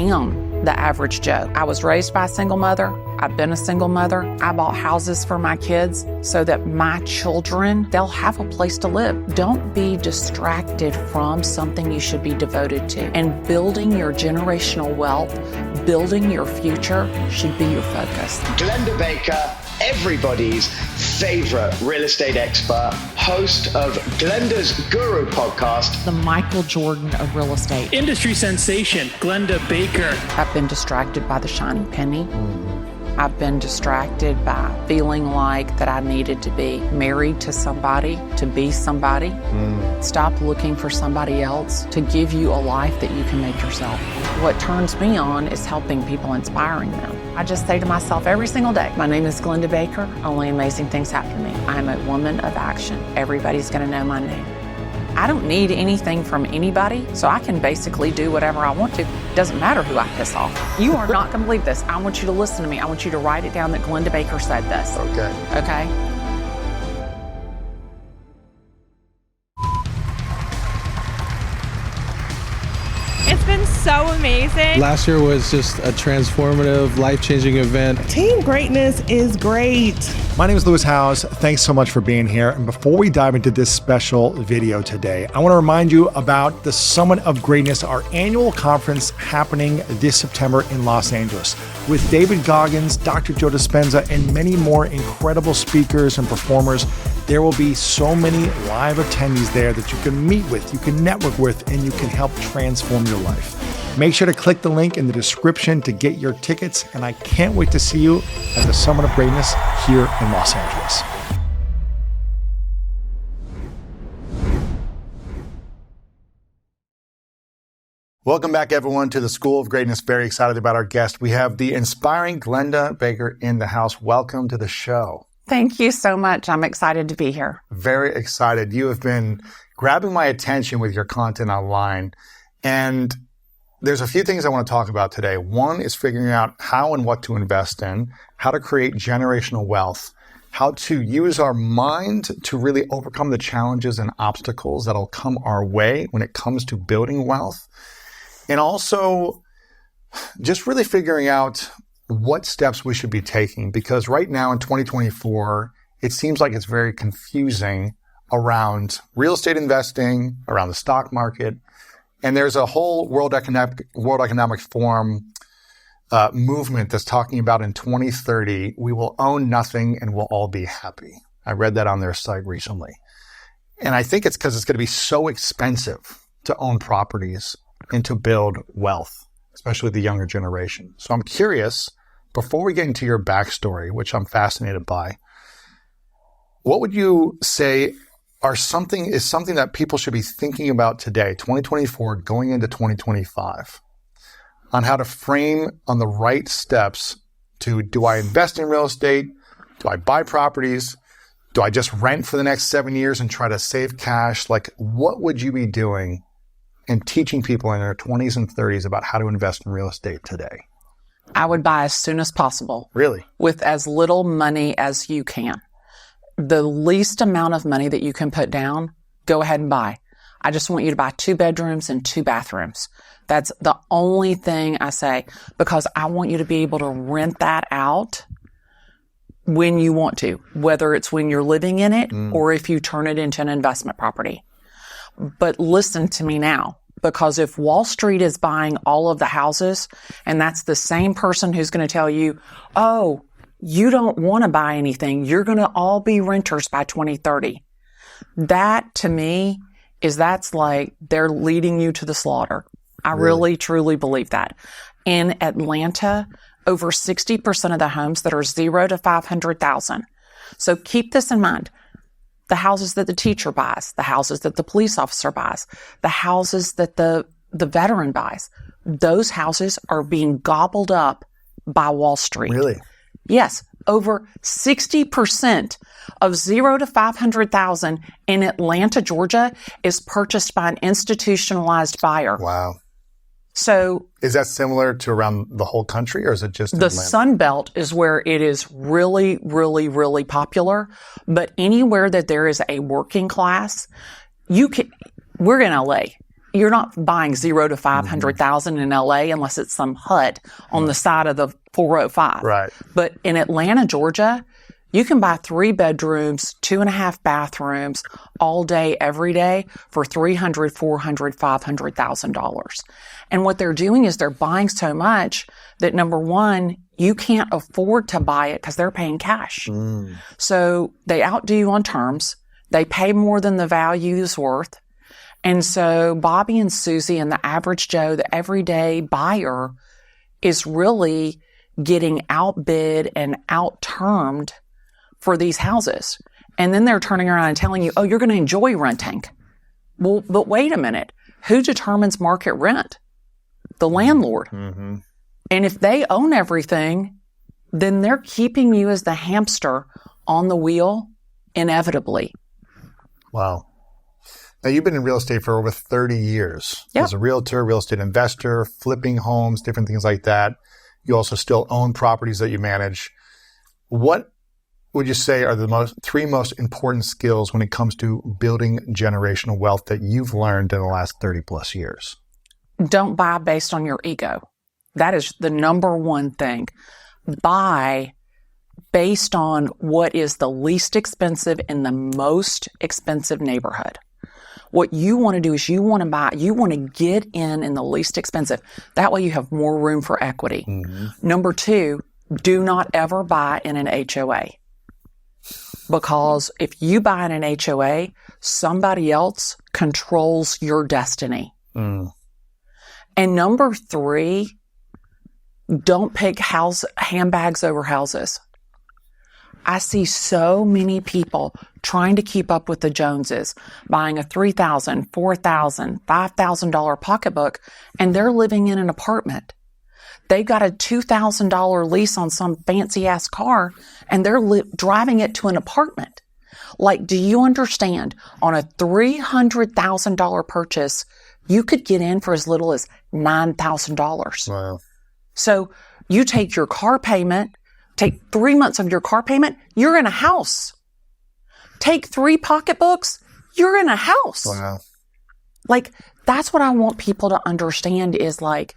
am the average Joe. I was raised by a single mother. I've been a single mother. I bought houses for my kids so that my children, they'll have a place to live. Don't be distracted from something you should be devoted to. And building your generational wealth, building your future should be your focus. Glennda Baker, everybody's favorite real estate expert, host of Glenda's Guru podcast. The Michael Jordan of real estate. Industry sensation, Glennda Baker. I've been distracted by the shiny penny. I've been distracted by feeling like that I needed to be married to somebody, to be somebody. Stop looking for somebody else to give you a life that you can make yourself. What turns me on is helping people, inspiring them. I just say to myself every single day, my name is Glennda Baker. Only amazing things happen to me. I am a woman of action. Everybody's going to know my name. I don't need anything from anybody, so I can basically do whatever I want to. It doesn't matter who I piss off. You are not going to believe this. I want you to listen to me. I want you to write it down that Glennda Baker said this. Okay. Okay? It's been so amazing. Last year was just a transformative, life-changing event. Team greatness is great. My name is Lewis Howes. Thanks so much for being here. And before we dive into this special video today, I want to remind you about the Summit of Greatness, our annual conference happening this September in Los Angeles with David Goggins, Dr. Joe Dispenza, and many more incredible speakers and performers. There will be so many live attendees there that you can meet with, you can network with, and you can help transform your life. Make sure to click the link in the description to get your tickets, and I can't wait to see you at the Summit of Greatness here in Los Angeles. Welcome back, everyone, to the School of Greatness. Very excited about our guest. We have the inspiring Glennda Baker in the house. Welcome to the show. Thank you so much. I'm excited to be here. Very excited. You have been grabbing my attention with your content online. And there's a few things I want to talk about today. One is figuring out how and what to invest in, how to create generational wealth, how to use our mind to really overcome the challenges and obstacles that'll come our way when it comes to building wealth. And also just really figuring out what steps we should be taking, because right now in 2024, it seems like it's very confusing around real estate investing, around the stock market. And there's a whole World Economic Forum movement that's talking about in 2030, we will own nothing and we'll all be happy. I read that on their site recently. And I think it's because it's going to be so expensive to own properties and to build wealth, especially the younger generation. So I'm curious, before we get into your backstory, which I'm fascinated by, what would you say is something that people should be thinking about today, 2024, going into 2025, on how to frame on the right steps to, do I invest in real estate? Do I buy properties? Do I just rent for the next 7 years and try to save cash? Like, what would you be doing and teaching people in their 20s and 30s about how to invest in real estate today? I would buy as soon as possible. Really? With as little money as you can. The least amount of money that you can put down, go ahead and buy. I just want you to buy 2 bedrooms and 2 bathrooms. That's the only thing I say, because I want you to be able to rent that out when you want to, whether it's when you're living in it or if you turn it into an investment property. But listen to me now, because if Wall Street is buying all of the houses, and that's the same person who's going to tell you, oh, you don't want to buy anything, you're going to all be renters by 2030. That, to me, that's like they're leading you to the slaughter. I really, truly believe that. In Atlanta, over 60% of the homes that are 0 to 500,000. So keep this in mind. The houses that the teacher buys, the houses that the police officer buys, the houses that the veteran buys, those houses are being gobbled up by Wall Street. Really? Yes. Over 60% of 0 to 500,000 in Atlanta, Georgia is purchased by an institutionalized buyer. Wow. So is that similar to around the whole country, or is it just the Atlanta? Sun Belt is where it is really, really, really popular. But anywhere that there is a working class, we're in LA. you're not buying 0 to 500,000 in LA unless it's some hut on the side of the 405. Right. But in Atlanta, Georgia, you can buy 3 bedrooms, 2.5 bathrooms all day, every day for $300,000, $400,000, $500,000. And what they're doing is they're buying so much that, number one, you can't afford to buy it because they're paying cash. So they outdo you on terms. They pay more than the value is worth. And so Bobby and Susie and the average Joe, the everyday buyer, is really getting outbid and out-termed for these houses. And then they're turning around and telling you, oh, you're going to enjoy renting. Well, but wait a minute. Who determines market rent? The landlord. And if they own everything, then they're keeping you as the hamster on the wheel inevitably. Wow. Now, you've been in real estate for over 30 years. Yep. As a realtor, real estate investor, flipping homes, different things like that. You also still own properties that you manage. What would you say are the 3 most important skills when it comes to building generational wealth that you've learned in the last 30 plus years? Don't buy based on your ego. That is the number one thing. Buy based on what is the least expensive in the most expensive neighborhood. What you want to do is you want to get in the least expensive. That way you have more room for equity. Number 2, do not ever buy in an HOA. Because if you buy in an HOA, somebody else controls your destiny. And number 3, don't pick handbags over houses. I see so many people trying to keep up with the Joneses, buying a $3,000, $4,000, $5,000 pocketbook, and they're living in an apartment. They've got a $2,000 lease on some fancy-ass car, and they're driving it to an apartment. Like, do you understand? On a $300,000 purchase, you could get in for as little as $9,000. Wow. So you take your car payment, take 3 months of your car payment, you're in a house. Take 3 pocketbooks, you're in a house. Wow. Like, that's what I want people to understand is like,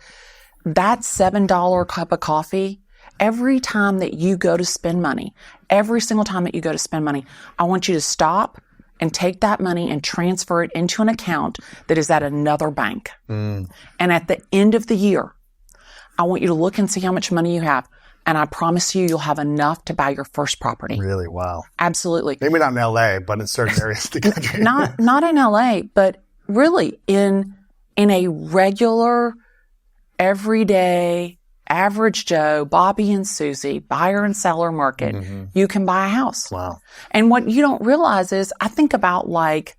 that $7 cup of coffee, every time that you go to spend money, every single time that you go to spend money, I want you to stop and take that money and transfer it into an account that is at another bank. And at the end of the year, I want you to look and see how much money you have. And I promise you, you'll have enough to buy your first property. Really? Wow. Absolutely. Maybe not in LA, but in certain areas of the country. Not in LA, but really in a regular, everyday, average Joe, Bobby and Susie, buyer and seller market, you can buy a house. Wow. And what you don't realize is, I think about like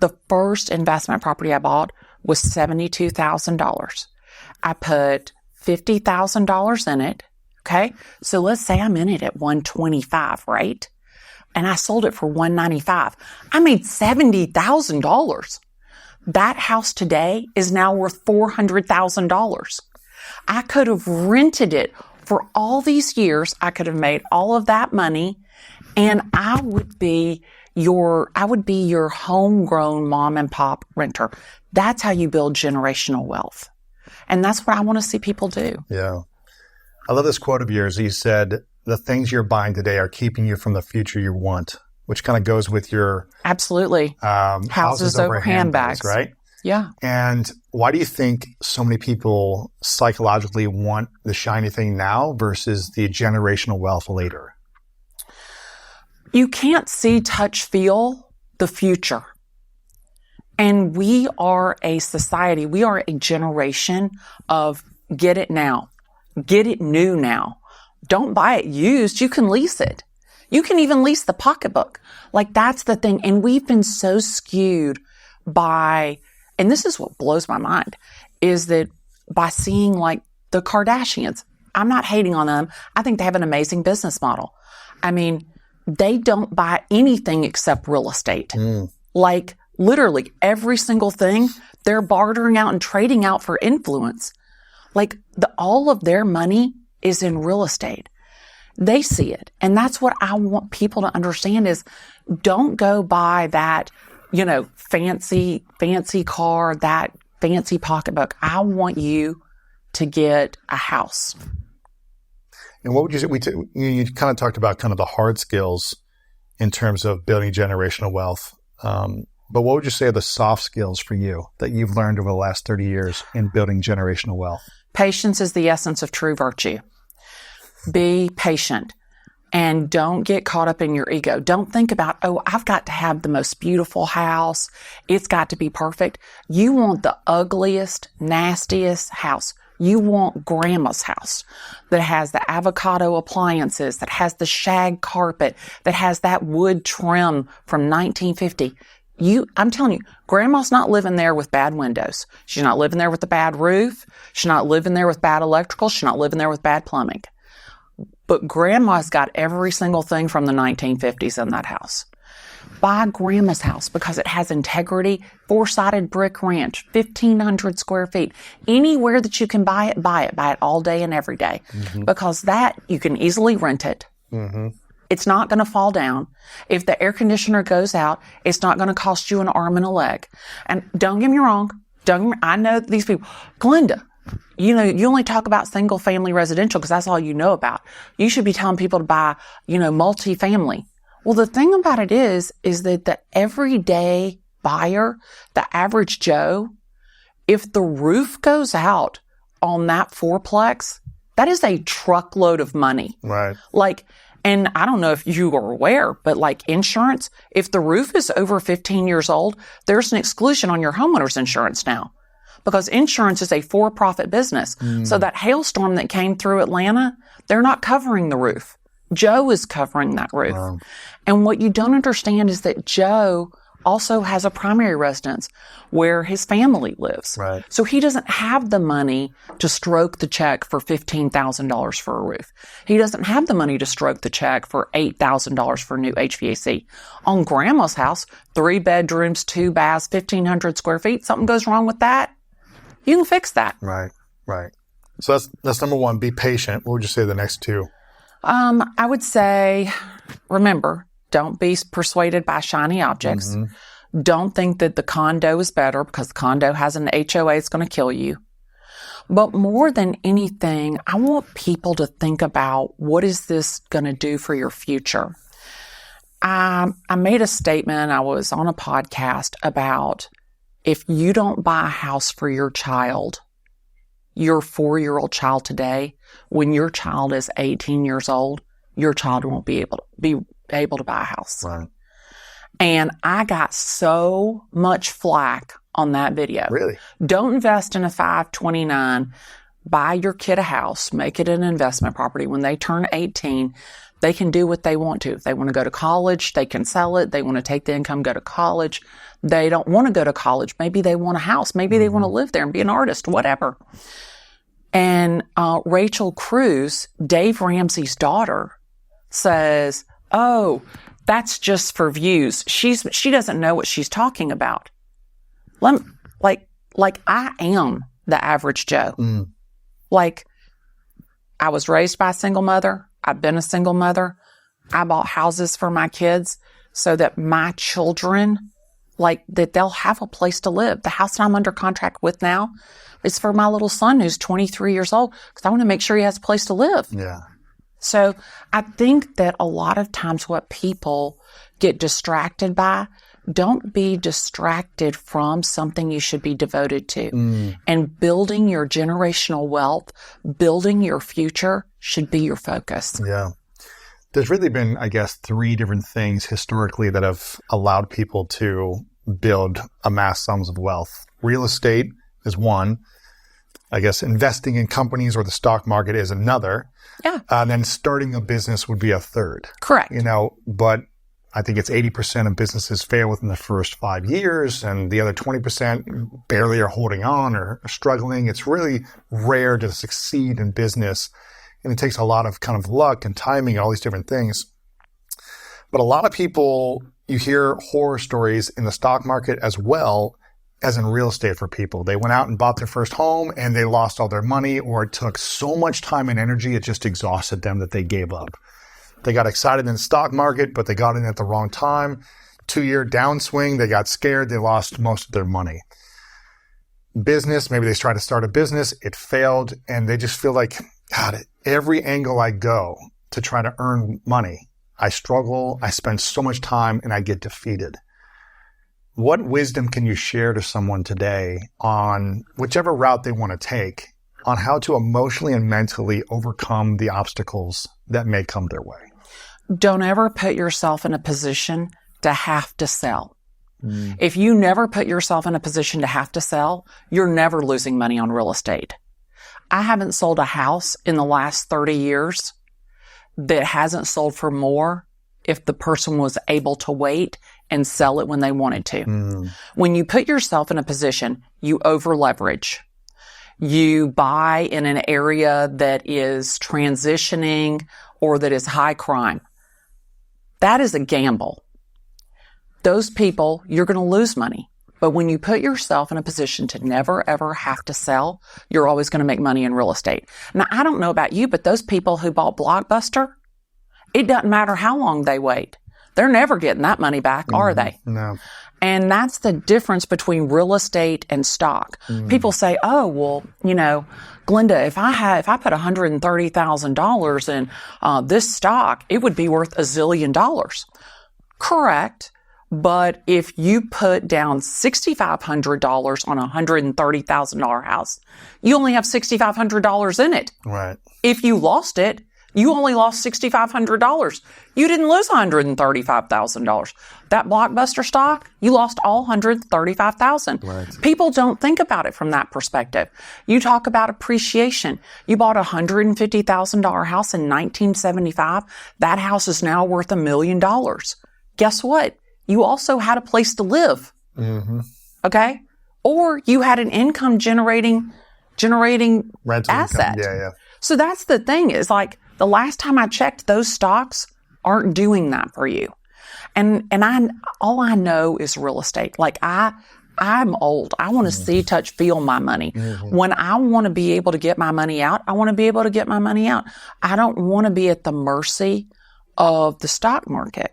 the first investment property I bought was $72,000. I put $50,000 in it. Okay. So let's say I'm in it at 125, right? And I sold it for 195. I made $70,000. That house today is now worth $400,000. I could have rented it for all these years. I could have made all of that money, and I would be your homegrown mom and pop renter. That's how you build generational wealth. And that's what I want to see people do. Yeah. I love this quote of yours. You said, the things you're buying today are keeping you from the future you want, which kind of goes with your absolutely houses over handbags, right? Yeah. And why do you think so many people psychologically want the shiny thing now versus the generational wealth later? You can't see, touch, feel the future. And we are a society, we are a generation of get it now. Get it new now. Don't buy it used. You can lease it. You can even lease the pocketbook. Like, that's the thing. And we've been so skewed by, and this is what blows my mind, is that by seeing like the Kardashians, I'm not hating on them. I think they have an amazing business model. I mean, they don't buy anything except real estate. Like, literally every single thing they're bartering out and trading out for influence. Like, all of their money is in real estate. They see it. And that's what I want people to understand is, don't go buy that, fancy car, that fancy pocketbook. I want you to get a house. And what would you say? You kind of talked about kind of the hard skills in terms of building generational wealth. But what would you say are the soft skills for you that you've learned over the last 30 years in building generational wealth? Patience is the essence of true virtue. Be patient and don't get caught up in your ego. Don't think about, oh, I've got to have the most beautiful house. It's got to be perfect. You want the ugliest, nastiest house. You want grandma's house that has the avocado appliances, that has the shag carpet, that has that wood trim from 1950. I'm telling you, grandma's not living there with bad windows. She's not living there with a bad roof. She's not living there with bad electrical. She's not living there with bad plumbing. But grandma's got every single thing from the 1950s in that house. Buy grandma's house because it has integrity, 4-sided brick ranch, 1,500 square feet. Anywhere that you can buy it, buy it. Buy it all day and every day. Because that, you can easily rent it. It's not going to fall down. If the air conditioner goes out, it's not going to cost you an arm and a leg. And don't get me wrong. I know these people. Glennda, you only talk about single family residential because that's all you know about. You should be telling people to buy, multifamily. Well, the thing about it is that the everyday buyer, the average Joe, if the roof goes out on that fourplex, that is a truckload of money. Right. And I don't know if you are aware, but insurance, if the roof is over 15 years old, there's an exclusion on your homeowner's insurance now. Because insurance is a for-profit business. So that hailstorm that came through Atlanta, they're not covering the roof. Joe is covering that roof. Wow. And what you don't understand is that Joe also has a primary residence where his family lives. Right. So he doesn't have the money to stroke the check for $15,000 for a roof. He doesn't have the money to stroke the check for $8,000 for new HVAC. On grandma's house, 3 bedrooms, 2 baths, 1,500 square feet, something goes wrong with that, you can fix that. Right. So that's number one, be patient. What would you say the next two? I would say, remember, don't be persuaded by shiny objects. Don't think that the condo is better because the condo has an HOA that's going to kill you. But more than anything, I want people to think about what is this going to do for your future. I made a statement. I was on a podcast about if you don't buy a house for your child, your 4-year-old child today, when your child is 18 years old, your child won't be able to buy a house. Right. And I got so much flack on that video. Really? Don't invest in a 529. Buy your kid a house. Make it an investment property. When they turn 18, they can do what they want to. If they want to go to college, they can sell it. They want to take the income, go to college. They don't want to go to college. Maybe they want a house. Maybe they want to live there and be an artist, whatever. And Rachel Cruz, Dave Ramsey's daughter, says, oh, that's just for views. She doesn't know what she's talking about. I am the average Joe. I was raised by a single mother. I've been a single mother. I bought houses for my kids so that my children, that they'll have a place to live. The house that I'm under contract with now is for my little son who's 23 years old because I want to make sure he has a place to live. Yeah. So I think that a lot of times what people get distracted by, don't be distracted from something you should be devoted to. And building your generational wealth, building your future should be your focus. Yeah. There's really been, I guess, 3 different things historically that have allowed people to amass sums of wealth. Real estate is one. I guess investing in companies or the stock market is another. Yeah. And then starting a business would be a third. Correct. But I think it's 80% of businesses fail within the first 5 years, and the other 20% barely are holding on or are struggling. It's really rare to succeed in business, and it takes a lot of kind of luck and timing and all these different things. But a lot of people, you hear horror stories in the stock market as well as in real estate for people. They went out and bought their first home and they lost all their money, or it took so much time and energy, it just exhausted them that they gave up. They got excited in the stock market, but they got in at the wrong time. 2-year downswing, they got scared, they lost most of their money. business. Maybe they try to start a business. It failed. And they just feel like, God, every angle I go to try to earn money, I struggle. I spend so much time and I get defeated. What wisdom can you share to someone today on whichever route they want to take on how to emotionally and mentally overcome the obstacles that may come their way? Don't ever put yourself in a position to have to sell. If you never put yourself in a position to have to sell, you're never losing money on real estate. I haven't sold a house in the last 30 years that hasn't sold for more if the person was able to wait and sell it when they wanted to. When you put yourself in a position, you over leverage. You buy in an area that is transitioning or that is high crime. That is a gamble. Those people, you're going to lose money. But when you put yourself in a position to never, ever have to sell, you're always going to make money in real estate. Now, I don't know about you, but those people who bought Blockbuster, it doesn't matter how long they wait. They're never getting that money back, are they? No. And that's the difference between real estate and stock. People say, oh, well, you know, Glennda, if I put $130,000 in this stock, it would be worth $1 zillion. Correct. But if you put down $6,500 on a $130,000 house, you only have $6,500 in it. Right. If you lost it, you only lost $6,500. You didn't lose $135,000. That Blockbuster stock, you lost all $135,000. Right. People don't think about it from that perspective. You talk about appreciation. You bought a $150,000 house in 1975. That house is now worth $1 million. Guess what? You also had a place to live. Okay? Or you had an income generating Rental asset. income. Yeah. So that's the thing is like the last time I checked, those stocks aren't doing that for you. And all I know is real estate. Like I'm old. I want to see, touch, feel my money. When I want to be able to get my money out, I want to be able to get my money out. I don't want to be at the mercy of the stock market.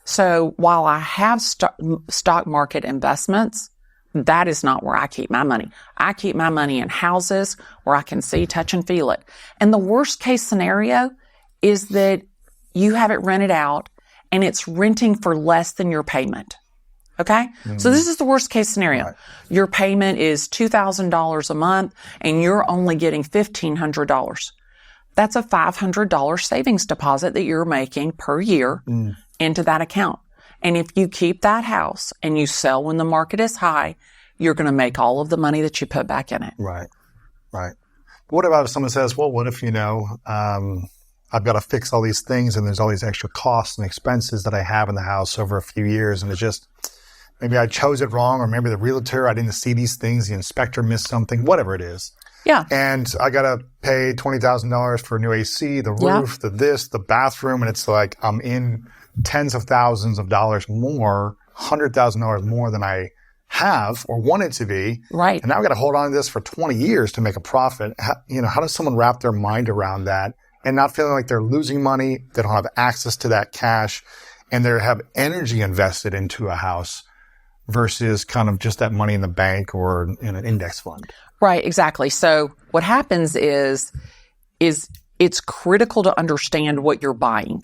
So while I have stock market investments, that is not where I keep my money. I keep my money in houses where I can see, touch, and feel it. And the worst case scenario is that you have it rented out and it's renting for less than your payment. Okay? So this is the worst case scenario. Right. Your payment is $2,000 a month and you're only getting $1,500. That's a $500 savings deposit that you're making per year into that account. And if you keep that house and you sell when the market is high, you're going to make all of the money that you put back in it. Right. What about if someone says, well, what if, I've got to fix all these things and there's all these extra costs and expenses that I have in the house over a few years and it's just, maybe I chose it wrong or maybe the realtor, I didn't see these things, the inspector missed something, whatever it is. Yeah. And I got to pay $20,000 for a new AC, the roof, the bathroom, and it's like I'm in tens of thousands of dollars more, $100,000 more than I have or want it to be. Right. And now I've got to hold on to this for 20 years to make a profit. How does someone wrap their mind around that and not feeling like they're losing money, they don't have access to that cash, and they have energy invested into a house versus kind of just that money in the bank or in an index fund? Right, exactly. So what happens is it's critical to understand what you're buying.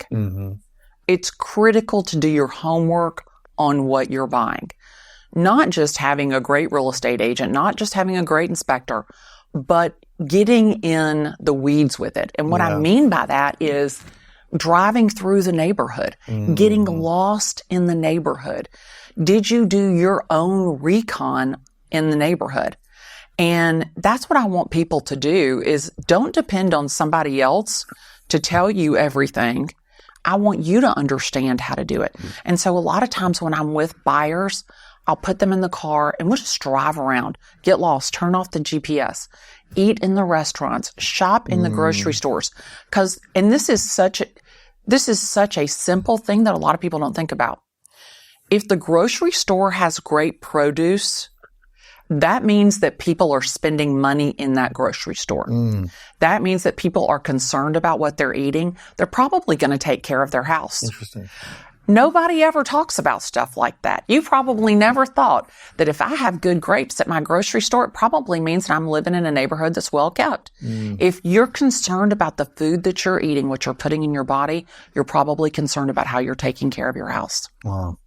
It's critical to do your homework on what you're buying. Not just having a great real estate agent, not just having a great inspector, but getting in the weeds with it. And what I mean by that is driving through the neighborhood, getting lost in the neighborhood. Did you do your own recon in the neighborhood? And that's what I want people to do is don't depend on somebody else to tell you everything. I want you to understand how to do it. And so a lot of times when I'm with buyers, I'll put them in the car and we'll just drive around, get lost, turn off the GPS, eat in the restaurants, shop in the grocery stores. And this is such a simple thing that a lot of people don't think about. If the grocery store has great produce, that means that people are spending money in that grocery store. That means that people are concerned about what they're eating. They're probably going to take care of their house. Interesting. Nobody ever talks about stuff like that. You probably never thought that if I have good grapes at my grocery store, it probably means that I'm living in a neighborhood that's well kept. If you're concerned about the food that you're eating, what you're putting in your body, you're probably concerned about how you're taking care of your house. Wow.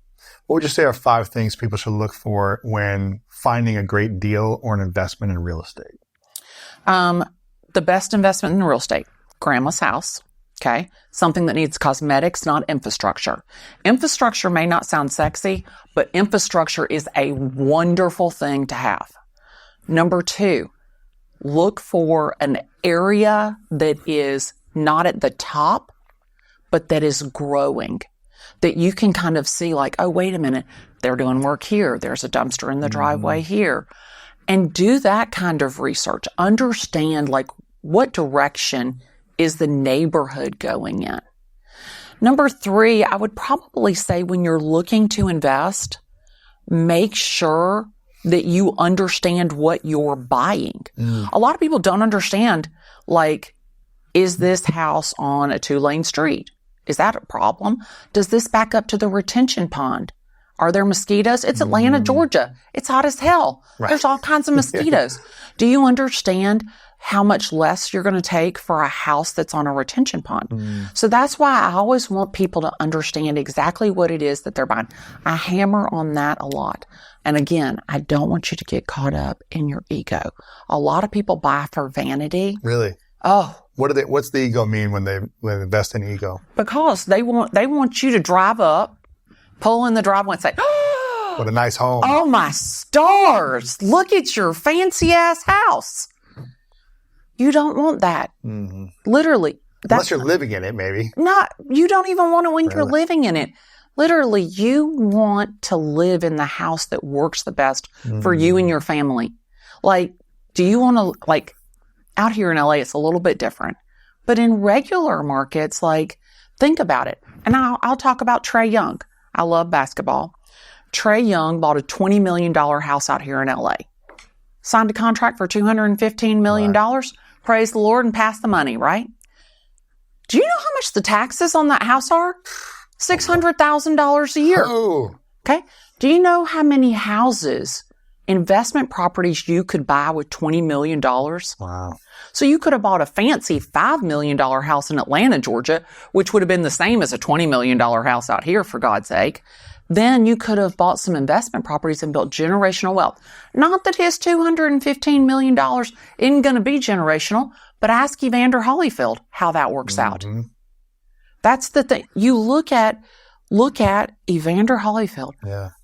What would you say are 5 things people should look for when finding a great deal or an investment in real estate? The best investment in real estate, grandma's house. Okay. Something that needs cosmetics, not infrastructure. Infrastructure may not sound sexy, but infrastructure is a wonderful thing to have. Number 2, look for an area that is not at the top, but that is growing. That you can kind of see like, oh, wait a minute, they're doing work here. There's a dumpster in the driveway here. And do that kind of research. Understand like what direction is the neighborhood going in. Number 3, I would probably say when you're looking to invest, make sure that you understand what you're buying. A lot of people don't understand, like, is this house on a 2-lane street? Is that a problem? Does this back up to the retention pond? Are there mosquitoes? It's Atlanta, Georgia. It's hot as hell. Right. There's all kinds of mosquitoes. Do you understand how much less you're going to take for a house that's on a retention pond? So that's why I always want people to understand exactly what it is that they're buying. I hammer on that a lot. And again, I don't want you to get caught up in your ego. A lot of people buy for vanity. Really? Oh. What's the ego mean when they invest in ego? Because they want you to drive up, pull in the driveway and say, oh, what a nice home. Oh my stars. Look at your fancy ass house. You don't want that. Literally. Unless you're living in it, maybe. You don't even want it when you're living in it. Literally, you want to live in the house that works the best for you and your family. Like, do you want to, like, out here in LA, it's a little bit different. But in regular markets, like, think about it. And I'll talk about Trae Young. I love basketball. Trae Young bought a $20 million house out here in LA. Signed a contract for $215 million. Right. Praise the Lord and pass the money, right? Do you know how much the taxes on that house are? $600,000 a year. Oh. Okay. Do you know how many houses, investment properties you could buy with $20 million? Wow. So you could have bought a fancy $5 million house in Atlanta, Georgia, which would have been the same as a $20 million house out here, for God's sake. Then you could have bought some investment properties and built generational wealth. Not that his $215 million isn't going to be generational, but ask Evander Holyfield how that works out. That's the thing. You look at Evander Holyfield,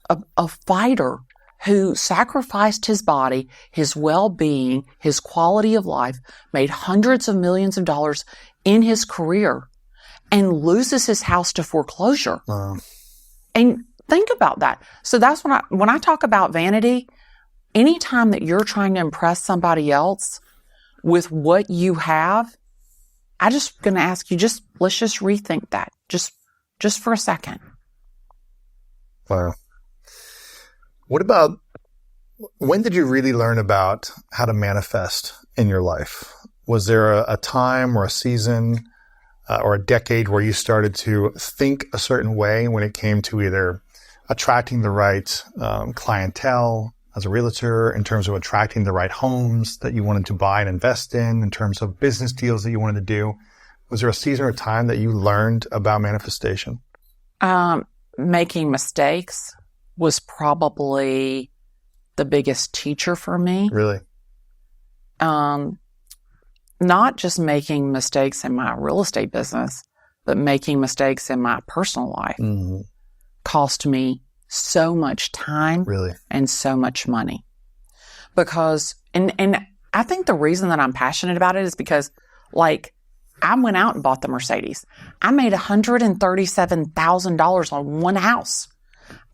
a fighter who sacrificed his body, his well-being, his quality of life, made hundreds of millions of dollars in his career, and loses his house to foreclosure. And think about that. So that's when I talk about vanity, anytime that you're trying to impress somebody else with what you have, I'm just going to ask you, let's just rethink that. Just for a second. Wow. What about, when did you really learn about how to manifest in your life? Was there a time or a season or a decade where you started to think a certain way when it came to either attracting the right clientele as a realtor, in terms of attracting the right homes that you wanted to buy and invest in terms of business deals that you wanted to do? Was there a season or time that you learned about manifestation? Making mistakes was probably the biggest teacher for me. Really? Not just making mistakes in my real estate business, but making mistakes in my personal life cost me so much time and so much money. Because, and I think the reason that I'm passionate about it is because, like, I went out and bought the Mercedes. I made $137,000 on one house.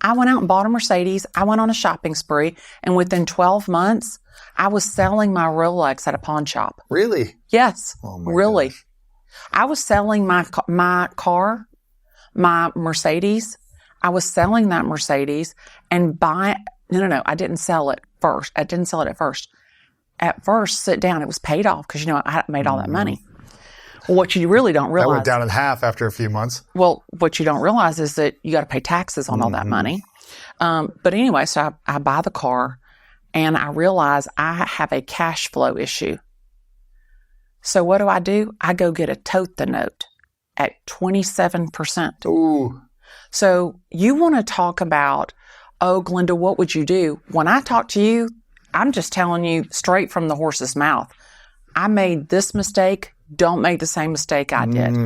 I went out and bought a Mercedes. I went on a shopping spree, and within 12 months, I was selling my Rolex at a pawn shop. Really? Yes. Oh my really. gosh. I was selling my car, my Mercedes. I was selling that Mercedes and buying. No. I didn't sell it first. I didn't sell it at first. At first, sit down. It was paid off because, I hadn't made all that money. What you really don't realize. That went down in half after a few months. Well, what you don't realize is that you got to pay taxes on all that money. But anyway, so I buy the car and I realize I have a cash flow issue. So what do? I go get a tote the note at 27%. Ooh. So you want to talk about, oh, Glennda, what would you do? When I talk to you, I'm just telling you straight from the horse's mouth. I made this mistake. Don't make the same mistake I did.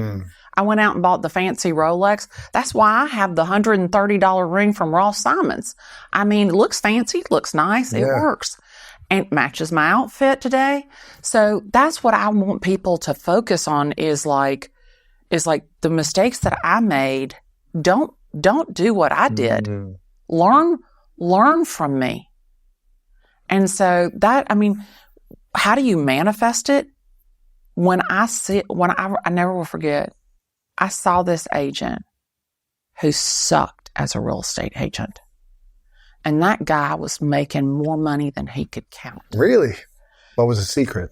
I went out and bought the fancy Rolex. That's why I have the $130 ring from Ross Simons. I mean, it looks fancy, it looks nice, it works. And it matches my outfit today. So that's what I want people to focus on is like the mistakes that I made. Don't do what I did. Learn from me. And so how do you manifest it? I never will forget, I saw this agent who sucked as a real estate agent. And that guy was making more money than he could count. Really? What was the secret?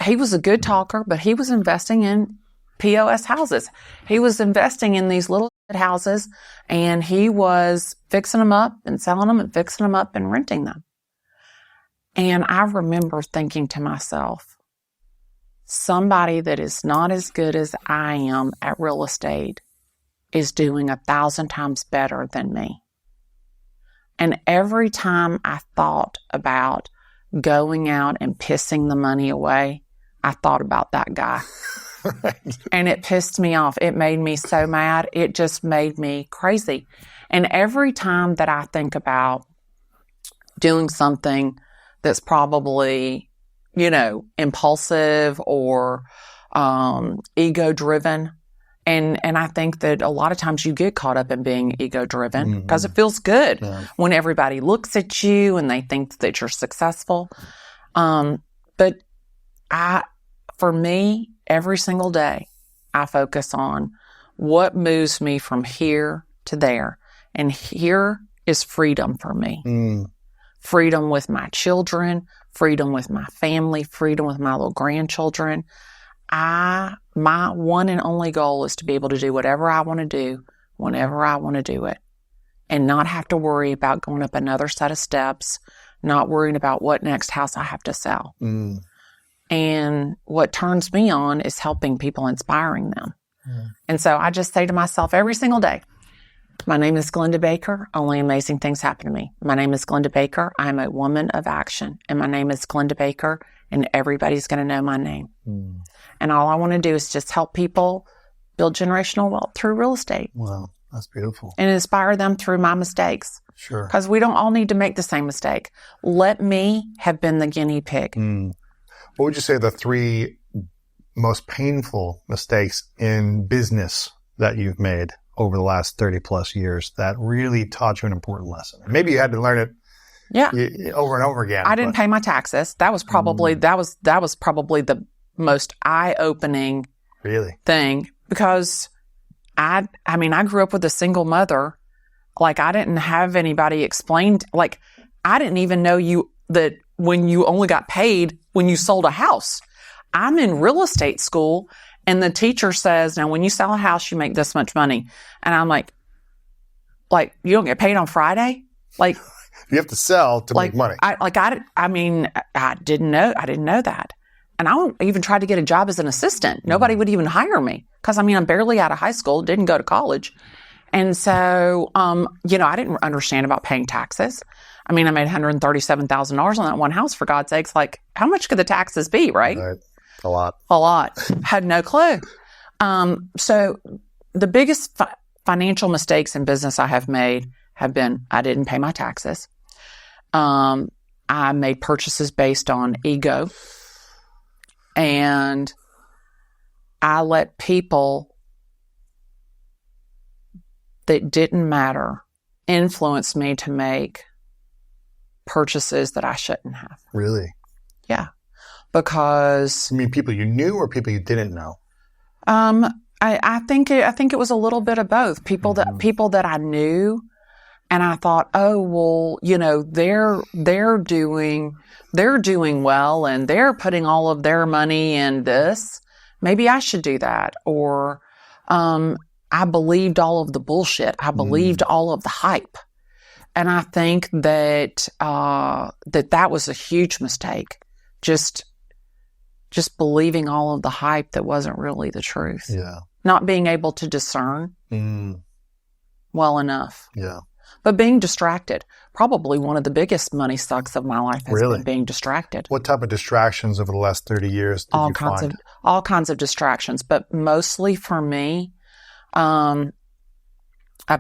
He was a good talker, but he was investing in POS houses. He was investing in these little houses, and he was fixing them up and selling them and fixing them up and renting them. And I remember thinking to myself, somebody that is not as good as I am at real estate is doing 1,000 times better than me. And every time I thought about going out and pissing the money away, I thought about that guy. And it pissed me off. It made me so mad. It just made me crazy. And every time that I think about doing something that's probably, impulsive or ego-driven, and I think that a lot of times you get caught up in being ego-driven because it feels good when everybody looks at you and they think that you're successful. But for me, every single day, I focus on what moves me from here to there. And here is freedom for me. Freedom with my children, freedom with my family, freedom with my little grandchildren. My one and only goal is to be able to do whatever I want to do, whenever I want to do it, and not have to worry about going up another set of steps, not worrying about what next house I have to sell. And what turns me on is helping people, inspiring them. And so I just say to myself every single day, my name is Glennda Baker. Only amazing things happen to me. My name is Glennda Baker. I'm a woman of action. And my name is Glennda Baker. And everybody's going to know my name. And all I want to do is just help people build generational wealth through real estate. Wow, that's beautiful. And inspire them through my mistakes. Sure. Because we don't all need to make the same mistake. Let me have been the guinea pig. What would you say are the 3 most painful mistakes in business that you've made over the last 30 plus years that really taught you an important lesson? Maybe you had to learn it over and over again. I didn't pay my taxes. That was probably the most eye-opening thing, because I grew up with a single mother. Like, I didn't have anybody explain, like, I didn't even know that when you only got paid when you sold a house. I'm in real estate school, and the teacher says, now when you sell a house, you make this much money. And I'm like, you don't get paid on Friday? Like, you have to sell to make money. I didn't know that. And I even tried to get a job as an assistant. Nobody would even hire me because, I'm barely out of high school, didn't go to college. And so, I didn't understand about paying taxes. I made $137,000 on that one house, for God's sakes. Like, how much could the taxes be, right? A lot. Had no clue. So the biggest financial mistakes in business I have made have been, I didn't pay my taxes. I made purchases based on ego. And I let people that didn't matter influence me to make purchases that I shouldn't have. Really? Yeah. Because people you knew or people you didn't know? I think it was a little bit of both. People that I knew, and I thought, oh well, they're doing well, and they're putting all of their money in this, maybe I should do that. Or, I believed all of the bullshit. I believed all of the hype. And I think that, that was a huge mistake. Just believing all of the hype that wasn't really the truth. Yeah. Not being able to discern well enough. Yeah. But being distracted. Probably one of the biggest money sucks of my life has been being distracted. What type of distractions over the last 30 years did you find? All kinds of distractions. But mostly for me, I've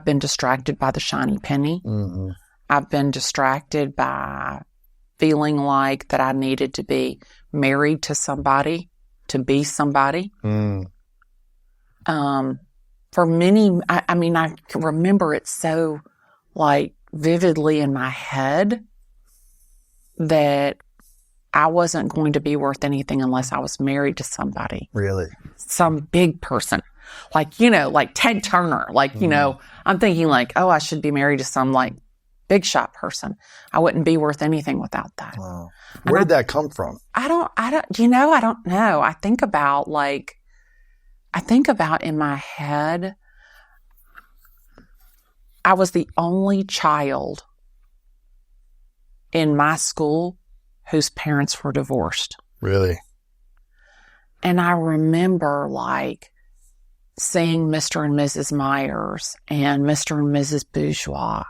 been distracted by the shiny penny. Mm-hmm. I've been distracted by feeling like that I needed to be married to somebody, to be somebody. For many, I mean, I can remember it so vividly in my head that I wasn't going to be worth anything unless I was married to somebody. Really? Some big person. Like Ted Turner. I'm thinking I should be married to some big shot person. I wouldn't be worth anything without that. Wow. Where did that come from? I don't know. I think about in my head, I was the only child in my school whose parents were divorced. Really? And I remember seeing Mr. and Mrs. Myers and Mr. and Mrs. Bourgeois.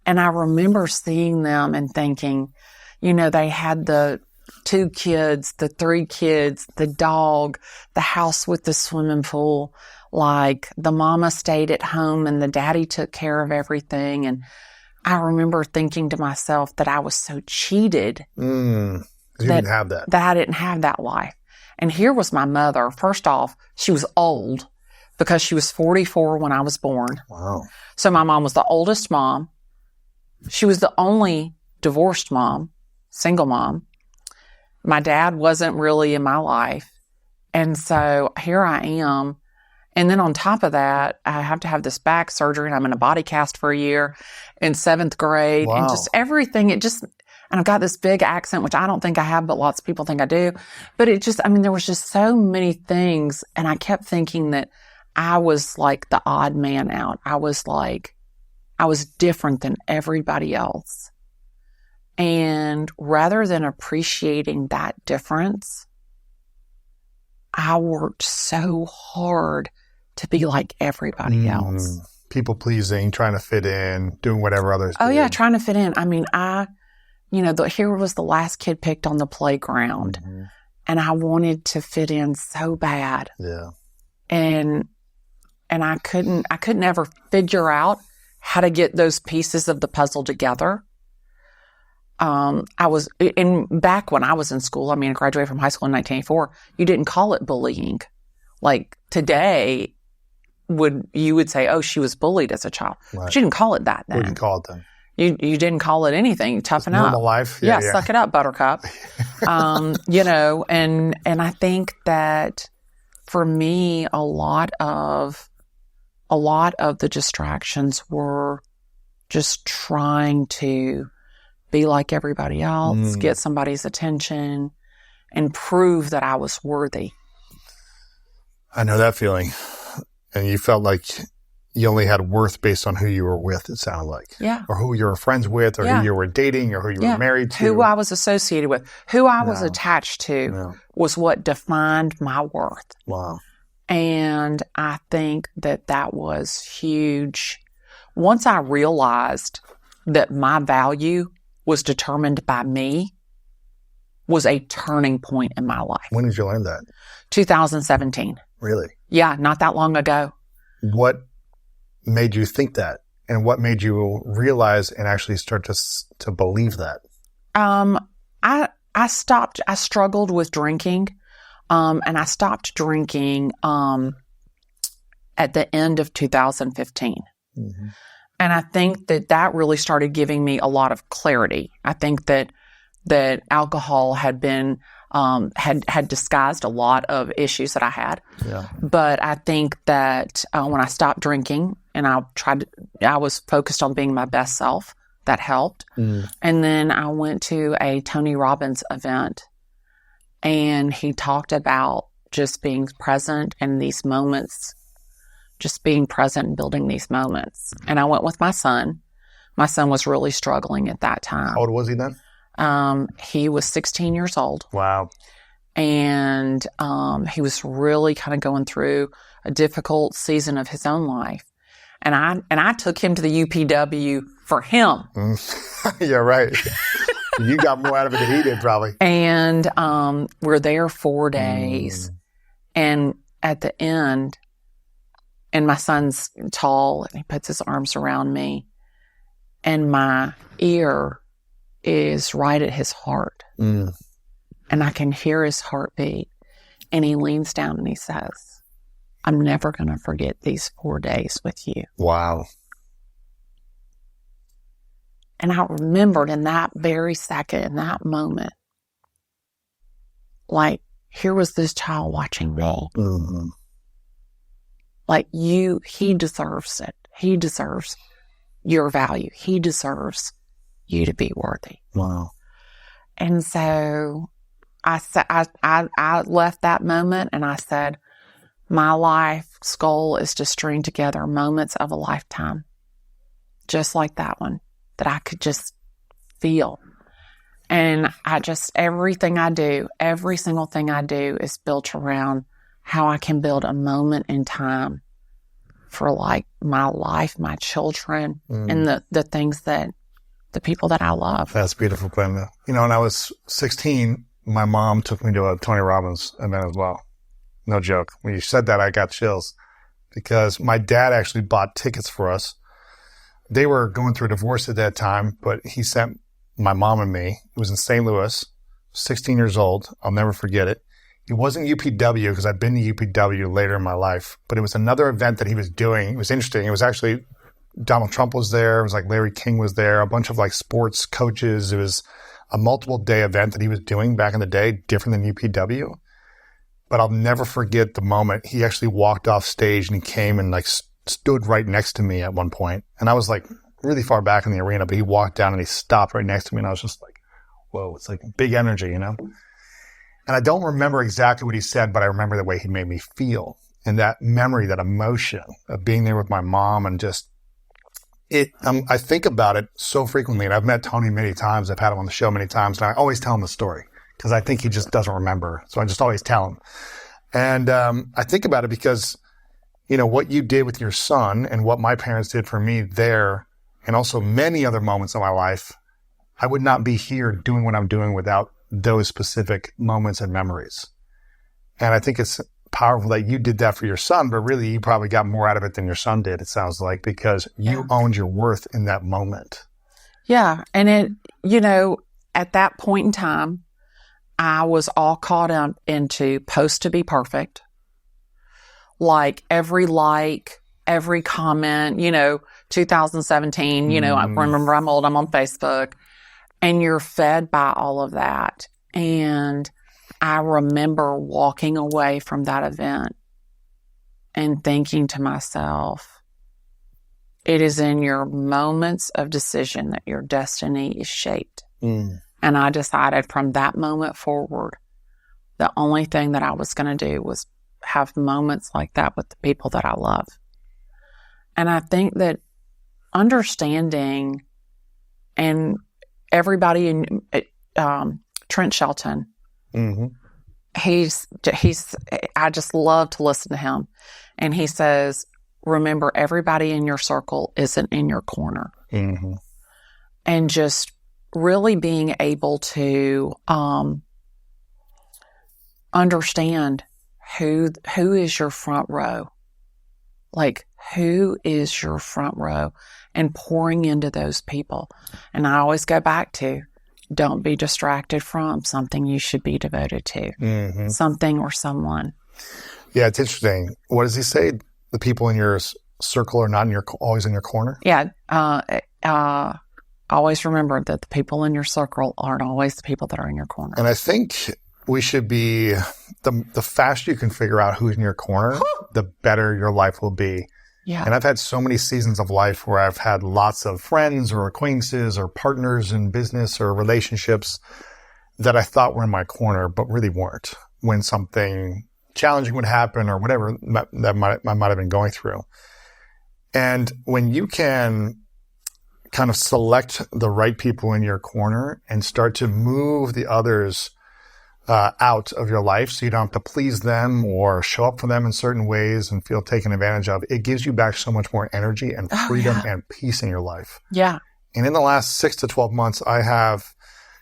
And I remember seeing them and thinking, they had the 2 kids, the 3 kids, the dog, the house with the swimming pool. The mama stayed at home and the daddy took care of everything. And I remember thinking to myself that I was so cheated. You didn't have that. That I didn't have that life. And here was my mother. First off, she was old because she was 44 when I was born. Wow. So my mom was the oldest mom. She was the only divorced mom, single mom. My dad wasn't really in my life. And so here I am. And then on top of that, I have to have this back surgery and I'm in a body cast for a year in 7th grade. Wow. And just everything, and I've got this big accent, which I don't think I have, but lots of people think I do. But there was just so many things. And I kept thinking that I was the odd man out. I was different than everybody else. And rather than appreciating that difference, I worked so hard to be like everybody else. People pleasing, trying to fit in, doing whatever others do. Oh yeah, trying to fit in. I mean, here was the last kid picked on the playground, and I wanted to fit in so bad. Yeah. And I couldn't ever figure out how to get those pieces of the puzzle together. Back when I was in school, I graduated from high school in 1984, you didn't call it bullying. Today, you would say, oh, she was bullied as a child. Right. But you didn't call it that then. What did you call it then? You didn't call it anything. Toughen up. Normal life? Yeah, suck it up, buttercup. And I think that for me, a lot of the distractions were just trying to be like everybody else, get somebody's attention, and prove that I was worthy. I know that feeling. And you felt like you only had worth based on who you were with, it sounded like. Yeah. Or who you were friends with, or who you were dating, or who you were married to. Who I was associated with, who I was attached to was what defined my worth. Wow. And I think that was huge. Once I realized that my value was determined by me, was a turning point in my life. When did you learn that? 2017. Really? Yeah, not that long ago. What made you think that? And what made you realize and actually start to believe that? I struggled with drinking. And I stopped drinking at the end of 2015. Mm-hmm. And I think that really started giving me a lot of clarity. I think that alcohol had been had disguised a lot of issues that I had. Yeah. But I think that when I stopped drinking and I was focused on being my best self, that helped. Mm. And then I went to a Tony Robbins event, and he talked about just being present in these moments, just being present and building these moments. And I went with my son. My son was really struggling at that time. How old was he then? He was 16 years old. Wow. And he was really kind of going through a difficult season of his own life. And I took him to the UPW for him. Yeah, right. You got more out of it than he did, probably. And we're there 4 days. And at the end, and my son's tall, and he puts his arms around me, and my ear is right at his heart. And I can hear his heartbeat. And he leans down and he says, I'm never going to forget these 4 days with you. Wow. And I remembered in that very second, in that moment, like, here was this child watching me. Like, he deserves it. He deserves your value. He deserves you to be worthy. Wow. And so I left that moment and I said, my life's goal is to string together moments of a lifetime, just like that one, that I could just feel. And everything I do, every single thing I do is built around how I can build a moment in time for like my life, my children, and the things that, the people that I love. That's beautiful, Glennda. You know, when I was 16, my mom took me to a Tony Robbins event as well. No joke. When you said that, I got chills because my dad actually bought tickets for us. They were going through a divorce at that time, but he sent my mom and me. It was in St. Louis, 16 years old. I'll never forget it. It wasn't UPW because I'd been to UPW later in my life, but it was another event that he was doing. It was interesting. It was actually Donald Trump was there. It was like Larry King was there, a bunch of like sports coaches. It was a multiple day event that he was doing back in the day, different than UPW. But I'll never forget the moment he actually walked off stage and he came and like stood right next to me at one point. And I was like really far back in the arena, but he walked down and he stopped right next to me. And I was just like, whoa, it's like big energy, you know? And I don't remember exactly what he said, but I remember the way he made me feel. And that memory, that emotion of being there with my mom and just I think about it so frequently. And I've met Tony many times. I've had him on the show many times. And I always tell him the story because I think he just doesn't remember. So I just always tell him. And I think about it because, you know, what you did with your son and what my parents did for me there, and also many other moments in my life, I would not be here doing what I'm doing without those specific moments and memories. And I think it's powerful that you did that for your son, but really you probably got more out of it than your son did, it sounds like, because you owned your worth in that moment. Yeah. And it, you know, at that point in time, I was all caught up into post to be perfect. Like every comment, you know, 2017, you know, I remember I'm old, I'm on Facebook, and you're fed by all of that. And I remember walking away from that event and thinking to myself, it is in your moments of decision that your destiny is shaped. And I decided from that moment forward, the only thing that I was going to do was have moments like that with the people that I love. And I think that understanding, and everybody in Trent Shelton, I just love to listen to him. And he says, remember, everybody in your circle isn't in your corner. And just really being able to understand who is your front row. Like, who is your front row, and pouring into those people. And I always go back to, don't be distracted from something you should be devoted to, something or someone. Yeah, it's interesting. What does he say? The people in your circle are not always in your corner? Yeah. Always remember that the people in your circle aren't always the people that are in your corner. And I think we should be, the faster you can figure out who's in your corner, the better your life will be. Yeah. And I've had so many seasons of life where I've had lots of friends or acquaintances or partners in business or relationships that I thought were in my corner, but really weren't, when something challenging would happen or whatever that I might have been going through. And when you can kind of select the right people in your corner and start to move the others out of your life so you don't have to please them or show up for them in certain ways and feel taken advantage of, it gives you back so much more energy and freedom and peace in your life. Yeah. And in the last 6 to 12 months, I have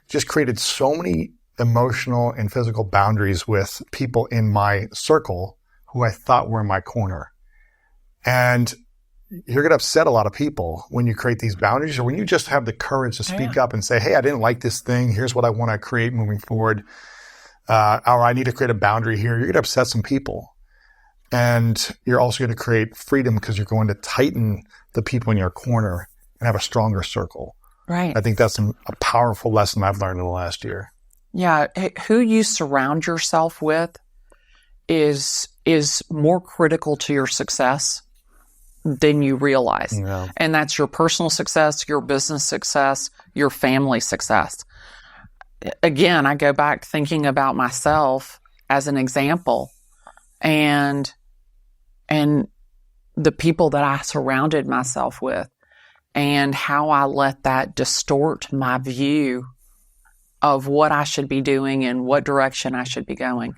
just created so many emotional and physical boundaries with people in my circle who I thought were in my corner. And you're going to upset a lot of people when you create these boundaries, or when you just have the courage to speak up and say, hey, I didn't like this thing. Here's what I want to create moving forward. Or I need to create a boundary here. You're going to upset some people. And you're also going to create freedom because you're going to tighten the people in your corner and have a stronger circle. Right. I think that's a powerful lesson I've learned in the last year. Yeah. Who you surround yourself with is more critical to your success than you realize. Yeah. And that's your personal success, your business success, your family success. Again, I go back thinking about myself as an example, and the people that I surrounded myself with, and how I let that distort my view of what I should be doing and what direction I should be going.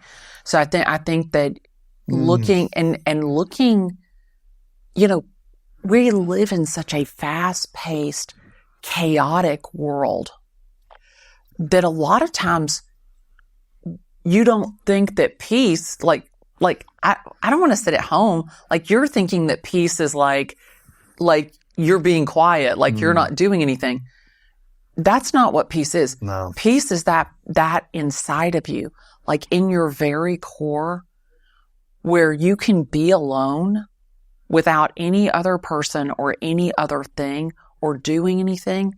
So I think that looking, you know, we live in such a fast-paced, chaotic world that a lot of times you don't think that peace, I don't want to sit at home. Like, you're thinking that peace is like you're being quiet, like you're not doing anything. That's not what peace is. No. Peace is that inside of you, like in your very core, where you can be alone without any other person or any other thing or doing anything,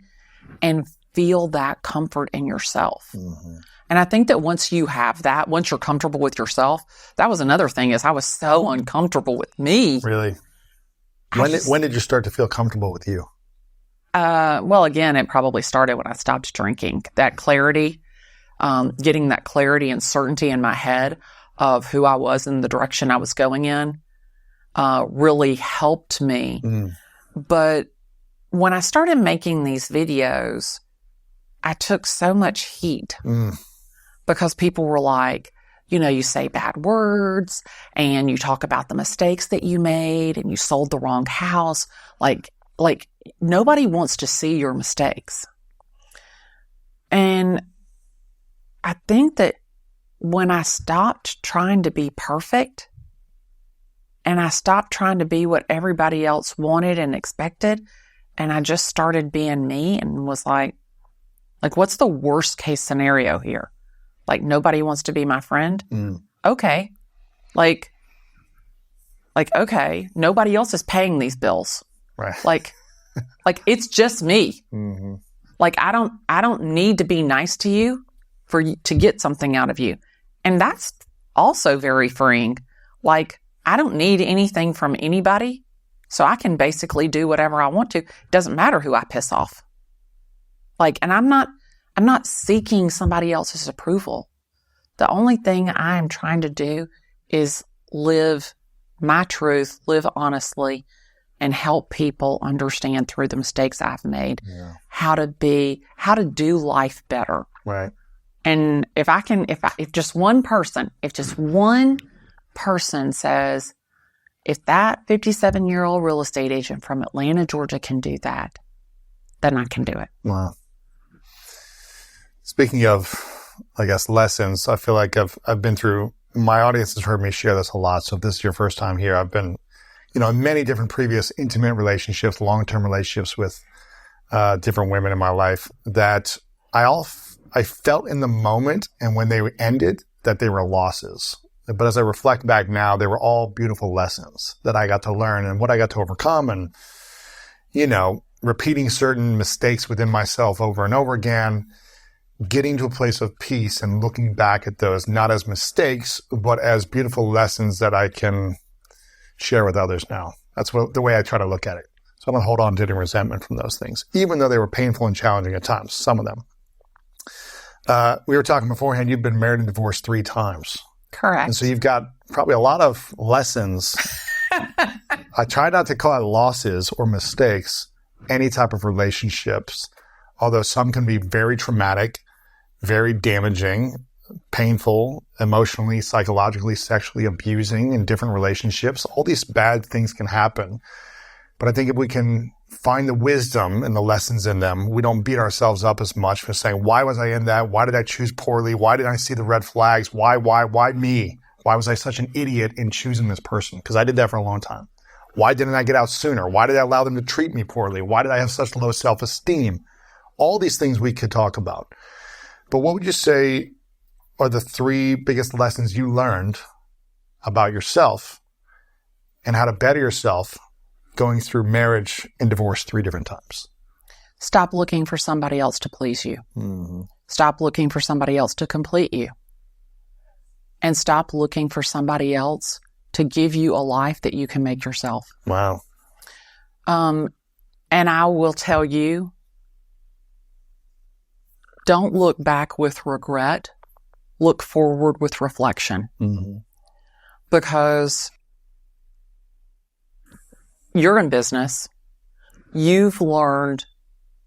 and feel that comfort in yourself. Mm-hmm. And I think that once you have that, once you're comfortable with yourself, that was another thing, is I was so uncomfortable with me. Really? When did you start to feel comfortable with you? Well, again, it probably started when I stopped drinking. That clarity, getting that clarity and certainty in my head of who I was and the direction I was going in, really helped me. But when I started making these videos, I took so much heat because people were like, you know, you say bad words and you talk about the mistakes that you made and you sold the wrong house. Like nobody wants to see your mistakes. And I think that when I stopped trying to be perfect and I stopped trying to be what everybody else wanted and expected, and I just started being me and was like, what's the worst case scenario here? Like, nobody wants to be my friend? Okay. Okay, nobody else is paying these bills. Right. Like it's just me. Mm-hmm. Like, I don't need to be nice to you to get something out of you. And that's also very freeing. Like, I don't need anything from anybody, so I can basically do whatever I want to. It doesn't matter who I piss off. And I'm not seeking somebody else's approval. The only thing I am trying to do is live my truth, live honestly, and help people understand through the mistakes I've made how to do life better. Right. And if just one person says, if that 57-year-old real estate agent from Atlanta, Georgia can do that, then I can do it. Wow. Speaking of, I guess, lessons, I feel like I've been through, my audience has heard me share this a lot. So if this is your first time here, I've been, in many different previous intimate relationships, long-term relationships with different women in my life that I felt in the moment, and when they ended, that they were losses. But as I reflect back now, they were all beautiful lessons that I got to learn and what I got to overcome, and, repeating certain mistakes within myself over and over again, getting to a place of peace and looking back at those, not as mistakes, but as beautiful lessons that I can share with others now. That's the way I try to look at it. So I don't hold on to any resentment from those things, even though they were painful and challenging at times, some of them. We were talking beforehand, you've been married and divorced 3 times. Correct. And so you've got probably a lot of lessons. I try not to call it losses or mistakes, any type of relationships, although some can be very traumatic, very damaging, painful, emotionally, psychologically, sexually abusing in different relationships. All these bad things can happen. But I think if we can find the wisdom and the lessons in them, we don't beat ourselves up as much for saying, why was I in that? Why did I choose poorly? Why did I see the red flags? Why me? Why was I such an idiot in choosing this person? Because I did that for a long time. Why didn't I get out sooner? Why did I allow them to treat me poorly? Why did I have such low self-esteem? All these things we could talk about. But what would you say are the 3 biggest lessons you learned about yourself and how to better yourself going through marriage and divorce 3 different times? Stop looking for somebody else to please you. Mm-hmm. Stop looking for somebody else to complete you. And stop looking for somebody else to give you a life that you can make yourself. Wow. And I will tell you, don't look back with regret. Look forward with reflection. Mm-hmm. Because you're in business. You've learned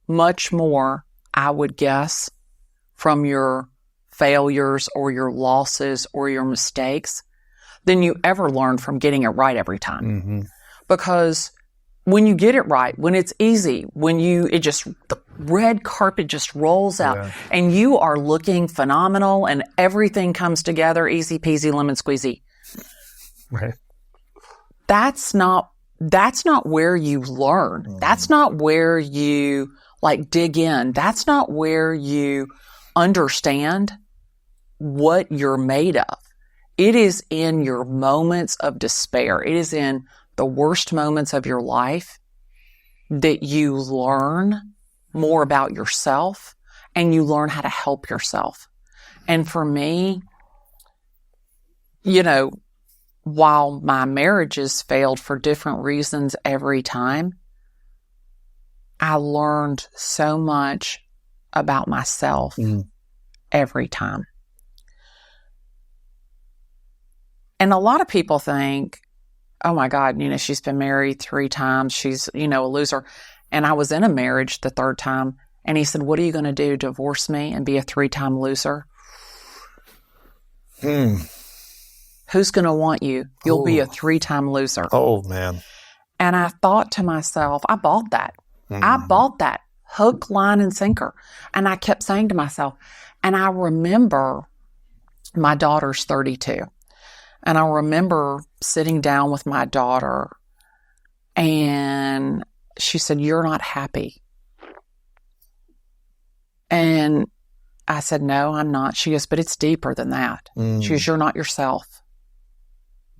much more, I would guess, from your failures or your losses or your mistakes than you ever learned from getting it right every time. Mm-hmm. Because when you get it right, when it's easy, the red carpet just rolls out and you are looking phenomenal and everything comes together easy peasy lemon squeezy. Right. That's not where you learn. Mm-hmm. That's not where you dig in. That's not where you understand what you're made of. It is in your moments of despair. It is in the worst moments of your life that you learn more about yourself and you learn how to help yourself. And for me, while my marriages failed for different reasons every time, I learned so much about myself every time. And a lot of people think, oh my God, she's been married 3 times. She's, a loser. And I was in a marriage the 3rd time. And he said, what are you going to do? Divorce me and be a 3-time loser? Who's going to want you? You'll be a 3-time loser. Oh, man. And I thought to myself, I bought that. I bought that. Hook, line, and sinker. And I kept saying to myself, and I remember my daughter's 32. And I remember sitting down with my daughter and she said, you're not happy. And I said, no, I'm not. She goes, but it's deeper than that. She goes, you're not yourself.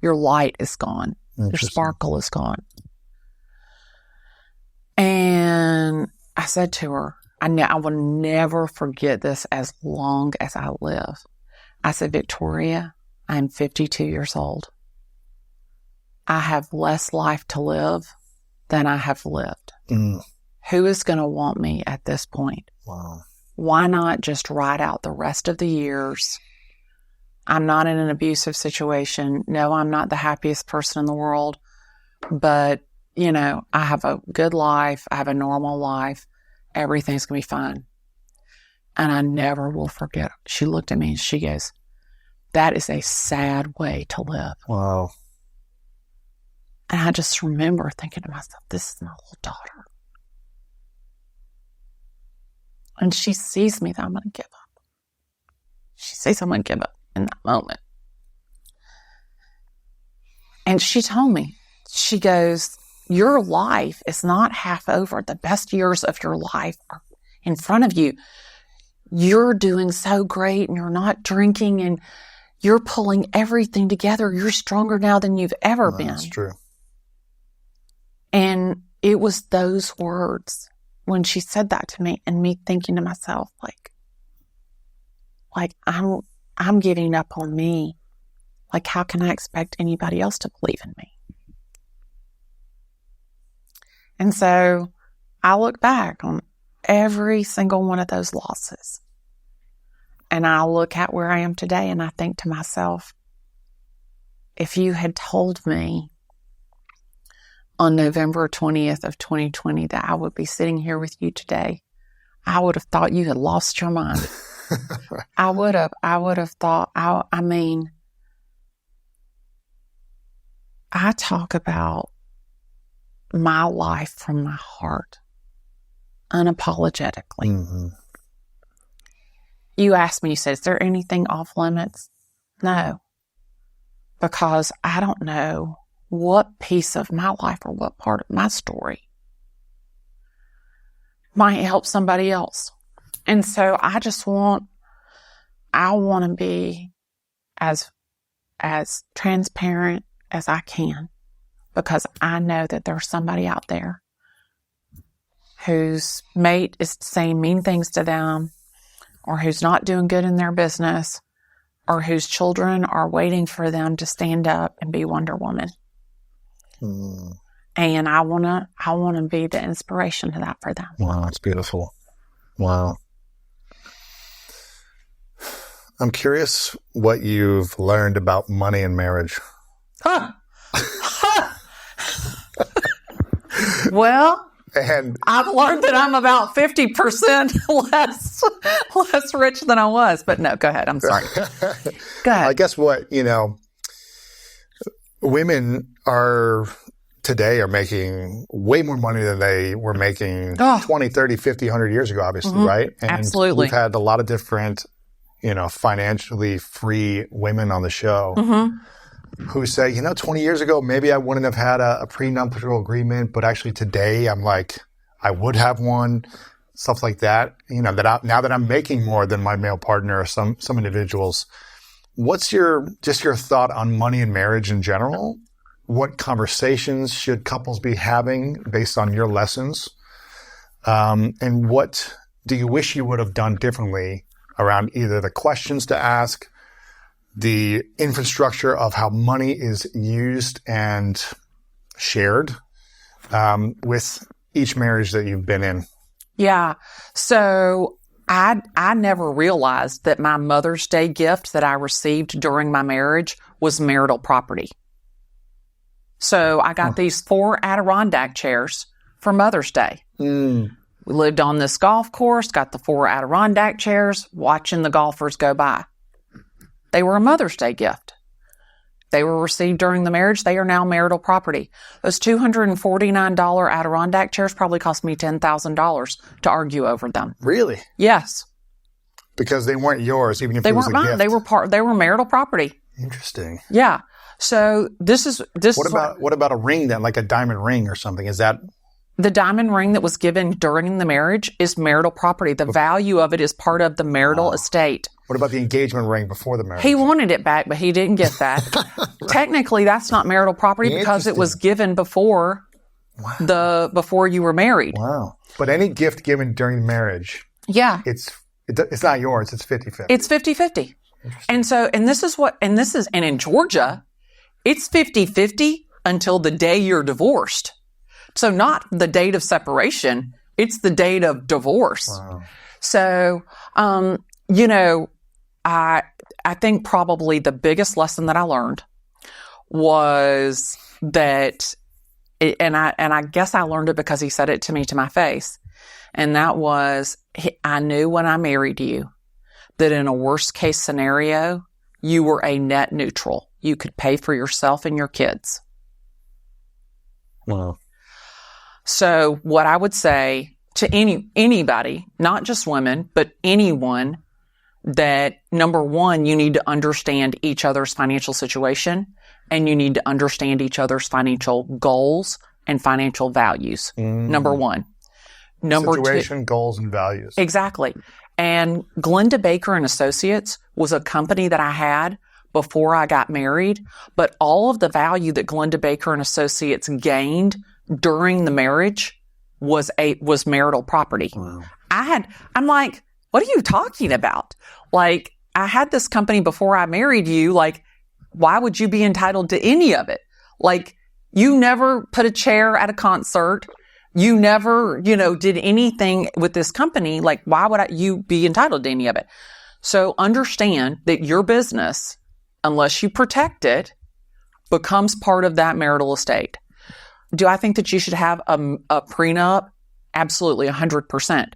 Your light is gone. Your sparkle is gone. And I said to her, I will never forget this as long as I live. I said, Victoria, I'm 52 years old. I have less life to live than I have lived. Who is going to want me at this point? Wow. Why not just ride out the rest of the years? I'm not in an abusive situation. No, I'm not the happiest person in the world. But, I have a good life. I have a normal life. Everything's going to be fine. And I never will forget. She looked at me and she goes, that is a sad way to live. Wow. And I just remember thinking to myself, this is my little daughter. And she sees me that I'm going to give up. She sees I'm going to give up in that moment. And she told me, she goes, your life is not half over. The best years of your life are in front of you. You're doing so great and you're not drinking and you're pulling everything together. You're stronger now than you've ever been. That's true. And it was those words when she said that to me and me thinking to myself, I'm giving up on me. How can I expect anybody else to believe in me? And so I look back on every single one of those losses. And I look at where I am today and I think to myself, if you had told me on November 20th of 2020 that I would be sitting here with you today, I would have thought you had lost your mind. I would have thought, I mean, I talk about my life from my heart, unapologetically. Mm-hmm. You asked me, you said, is there anything off limits? No, because I don't know what piece of my life or what part of my story might help somebody else. And so I want to be as transparent as I can, because I know that there's somebody out there whose mate is saying mean things to them, or who's not doing good in their business, or whose children are waiting for them to stand up and be Wonder Woman. And I want to be the inspiration to that for them. Wow, that's beautiful. Wow. I'm curious what you've learned about money and marriage. Huh. Well, and I've learned that I'm about 50% less rich than I was. But no, go ahead. I'm sorry. Go ahead. I guess what, women today are making way more money than they were making 20, 30, 50, 100 years ago, obviously, right? And absolutely. We've had a lot of different, financially free women on the show who say, 20 years ago, maybe I wouldn't have had a prenuptial agreement, but actually today I'm like, I would have one, stuff like that. Now that I'm making more than my male partner or some individuals. What's your thought on money and marriage in general? What conversations should couples be having based on your lessons? And what do you wish you would have done differently around either the questions to ask, the infrastructure of how money is used and shared with each marriage that you've been in? Yeah. So I never realized that my Mother's Day gift that I received during my marriage was marital property. So I got these 4 Adirondack chairs for Mother's Day. We lived on this golf course, got the 4 Adirondack chairs, watching the golfers go by. They were a Mother's Day gift. They were received during the marriage. They are now marital property. Those $249 Adirondack chairs probably cost me $10,000 to argue over them. Really? Yes. Because they weren't yours, even if They it was weren't a mine. gift. They were marital property. Interesting. Yeah. So What about a ring then, like a diamond ring or something? Is that the diamond ring that was given during the marriage is marital property. The value of it is part of the marital estate. What about the engagement ring before the marriage? He wanted it back, but he didn't get that. Technically, that's not marital property because it was given before before you were married. Wow. But any gift given during marriage, it's not yours. It's 50-50. It's 50-50. And in Georgia, it's 50-50 until the day you're divorced. So not the date of separation, it's the date of divorce. Wow. So, I think probably the biggest lesson that I learned was that, and I guess I learned it because he said it to me to my face, and that was, I knew when I married you that in a worst case scenario, you were a net neutral. You could pay for yourself and your kids. Wow. So what I would say to anybody, not just women, but anyone, that number one, you need to understand each other's financial situation, and you need to understand each other's financial goals and financial values. Number one. Number situation, two, goals, and values. Exactly. And Glennda Baker and Associates was a company that I had before I got married, but all of the value that Glennda Baker and Associates gained during the marriage was marital property. Wow. I'm like, what are you talking about? Like, I had this company before I married you. Like, why would you be entitled to any of it? Like, you never put a chair at a concert. You never, did anything with this company. Like, why would you be entitled to any of it? So understand that your business, unless you protect it, becomes part of that marital estate. Do I think that you should have a prenup? Absolutely, 100%.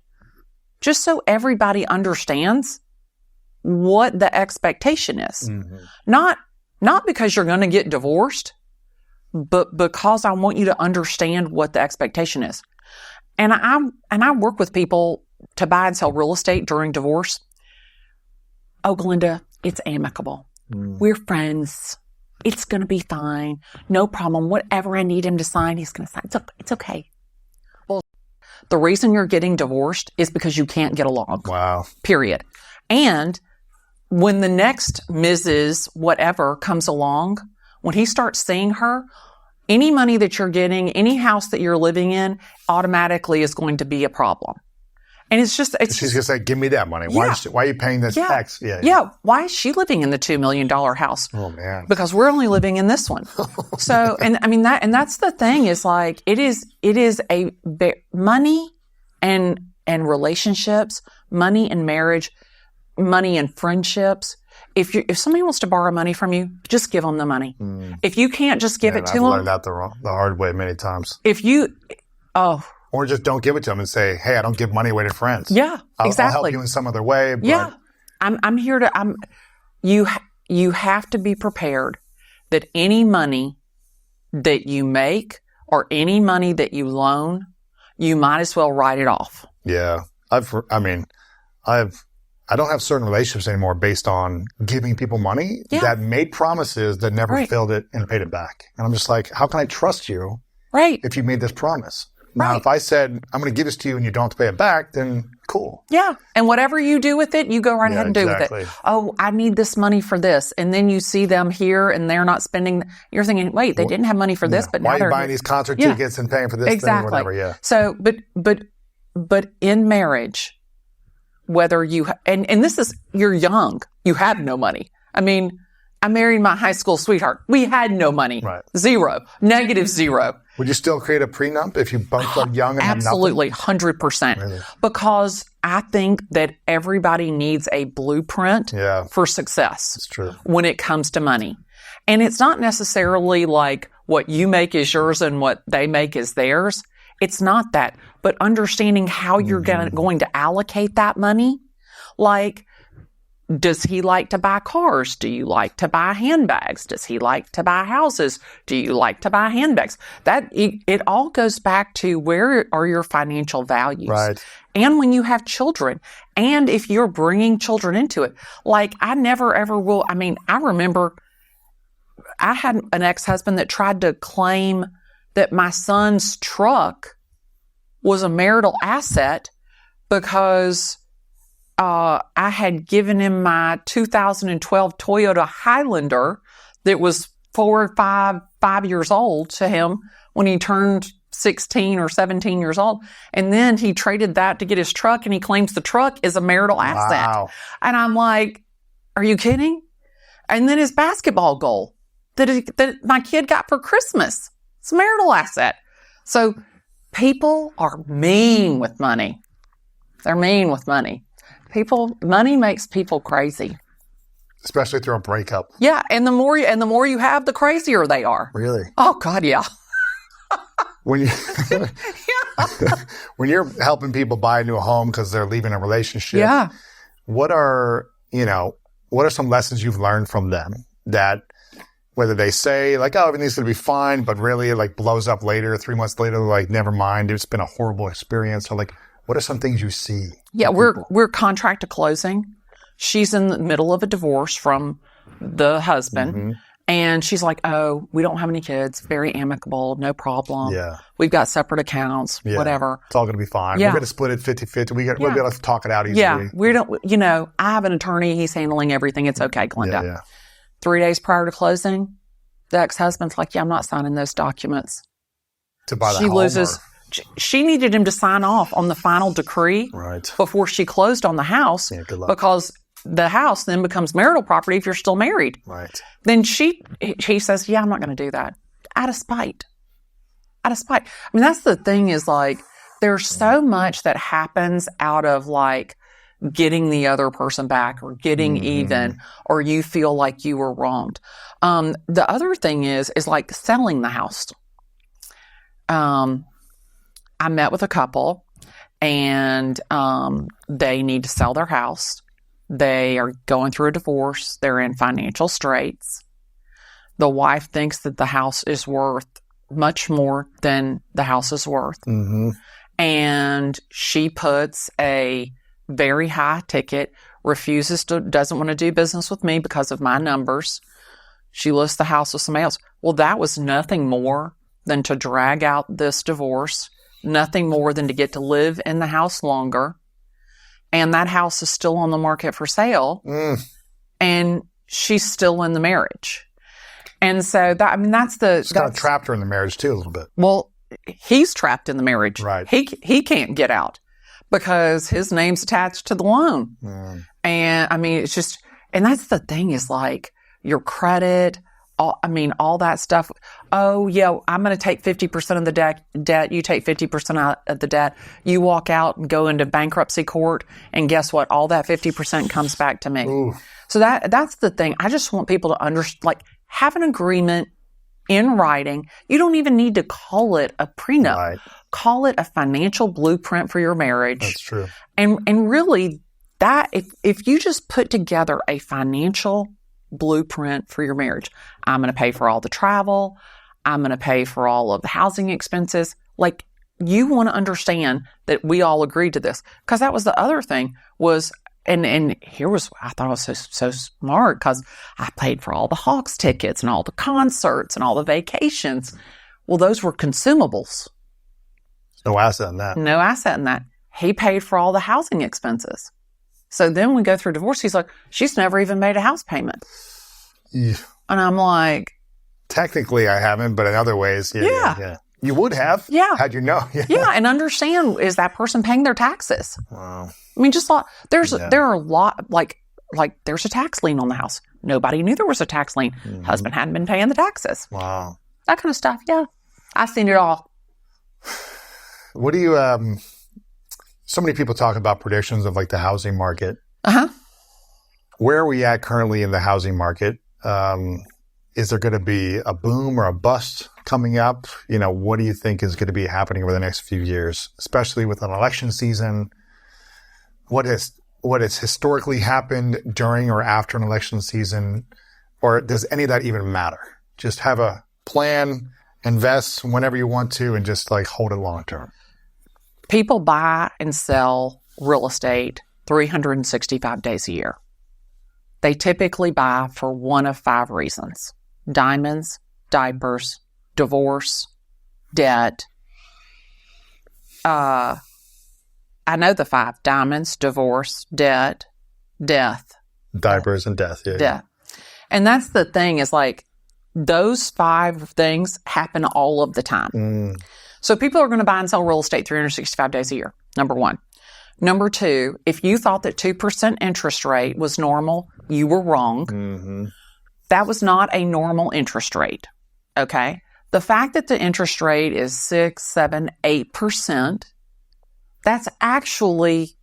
Just so everybody understands what the expectation is. Not because you're going to get divorced, but because I want you to understand what the expectation is. And I work with people to buy and sell real estate during divorce. Oh, Glennda, it's amicable. We're friends. It's going to be fine. No problem. Whatever I need him to sign, he's going to sign. It's okay. Well, the reason you're getting divorced is because you can't get along. Wow. Period. And when the next Mrs. whatever comes along, when he starts seeing her, any money that you're getting, any house that you're living in, automatically is going to be a problem. And she's going to say, give me that money. Yeah. Why are you paying this tax? Yeah. Why is she living in the $2 million house? Oh, man. Because we're only living in this one. So, and I mean, that's the thing is like, it is money and relationships, money and marriage, money and friendships. If somebody wants to borrow money from you, just give them the money. If you can't just give it to them. I've learned that the hard way many times. Or just don't give it to them and say, hey, I don't give money away to friends. Yeah, exactly. I'll help you in some other way. But yeah. I'm here to, you have to be prepared that any money that you make or any money that you loan, you might as well write it off. Yeah. I don't have certain relationships anymore based on giving people money that made promises that never filled it and paid it back. And I'm just like, how can I trust you if you made this promise? Now, if I said, I'm going to give this to you and you don't have to pay it back, then cool. Yeah. And whatever you do with it, you go right ahead and do with it. Oh, I need this money for this. And then you see them here and they're not spending. You're thinking, wait, they didn't have money for this, but now why they're are you buying these concert tickets and paying for this thing or whatever? Yeah. So, but in marriage, whether you, and this is, you're young, you have no money. I mean, I married my high school sweetheart. We had no money. Right. Zero. -0. Would you still create a prenup if you both got young and absolutely, had nothing? 100%. Really? Because I think that everybody needs a blueprint for success. That's true. When it comes to money. And it's not necessarily like what you make is yours and what they make is theirs. It's not that. But understanding how you're going to allocate that money. Like, does he like to buy cars? Do you like to buy handbags? Does he like to buy houses? Do you like to buy handbags? It all goes back to where are your financial values? Right. And when you have children, and if you're bringing children into it, like I never ever will. I mean, I remember I had an ex-husband that tried to claim that my son's truck was a marital asset because I had given him my 2012 Toyota Highlander that was 4 or 5 years old to him when he turned 16 or 17 years old. And then he traded that to get his truck, and he claims the truck is a marital asset. Wow. And I'm like, are you kidding? And then his basketball goal that my kid got for Christmas, it's a marital asset. So people are mean with money. They're mean with money. Money makes people crazy. Especially through a breakup. Yeah, and the more you have, the crazier they are. Really? Oh God, yeah. When you're helping people buy a new home because they're leaving a relationship, what are some lessons you've learned from them that whether they say like, oh, everything's going to be fine, but really it like blows up later, 3 months later, like, never mind, it's been a horrible experience, or like, what are some things you see? Yeah, we're contract to closing. She's in the middle of a divorce from the husband. And she's like, oh, we don't have any kids. Very amicable. No problem. Yeah. We've got separate accounts, whatever. It's all going to be fine. Yeah. We're going to split it 50-50. We'll be able to talk it out easily. Yeah. We don't, I have an attorney. He's handling everything. It's okay, Glennda. Yeah. 3 days prior to closing, the ex-husband's like, yeah, I'm not signing those documents. To buy the home. She loses. Or... She needed him to sign off on the final decree before she closed on the house because the house then becomes marital property if you're still married. Right. Then he says, yeah, I'm not going to do that. Out of spite. I mean, that's the thing is like, there's so much that happens out of like getting the other person back or getting even, or you feel like you were wronged. The other thing is like selling the house. I met with a couple and they need to sell their house. They are going through a divorce. They're in financial straits. The wife thinks that the house is worth much more than the house is worth. And she puts a very high ticket, doesn't want to do business with me because of my numbers. She lists the house with somebody else. Well, that was nothing more than to drag out this divorce, nothing more than to get to live in the house longer. And that house is still on the market for sale. And she's still in the marriage. And so that's kind of trapped her in the marriage too a little bit. Well, he's trapped in the marriage. Right. He can't get out because his name's attached to the loan. And it's just, and that's the thing is like your credit, all that stuff. Oh yeah, I'm going to take 50% of the debt. You take 50% out of the debt. You walk out and go into bankruptcy court, and guess what? All that 50% comes back to me. Ooh. So that's the thing. I just want people to understand, have an agreement in writing. You don't even need to call it a prenup. Right. Call it a financial blueprint for your marriage. That's true. And really, that if you just put together a financial blueprint for your marriage, I'm going to pay for all the travel. I'm going to pay for all of the housing expenses. You want to understand that we all agreed to this, because that was the other thing was. And here was, I thought it was so smart because I paid for all the Hawks tickets and all the concerts and all the vacations. Well, those were consumables. No asset in that. No asset in that. He paid for all the housing expenses. So then we go through divorce. He's like, she's never even made a house payment. Yeah. And I'm like. Technically I haven't, but in other ways, yeah. You would have. Yeah. Had you known. Yeah. And understand, is that person paying their taxes? Wow. Just there are a lot, like there's a tax lien on the house. Nobody knew there was a tax lien. Husband hadn't been paying the taxes. Wow. That kind of stuff. Yeah. I've seen it all. What do you, so many people talk about predictions of the housing market. Where are we at currently in the housing market? Is there going to be a boom or a bust coming up? What do you think is going to be happening over the next few years, especially with an election season? What has historically happened during or after an election season? Or does any of that even matter? Just have a plan, invest whenever you want to, and just hold it long term. People buy and sell real estate 365 days a year. They typically buy for one of 5 reasons: diamonds, diapers, divorce, debt. I know the 5: diamonds, divorce, debt, death. Diapers and death, yeah. Death. And that's the thing is those 5 things happen all of the time. So people are going to buy and sell real estate 365 days a year, number 1. Number 2, if you thought that 2% interest rate was normal, you were wrong. That was not a normal interest rate, okay? The fact that the interest rate is 6, 7, 8%, that's actually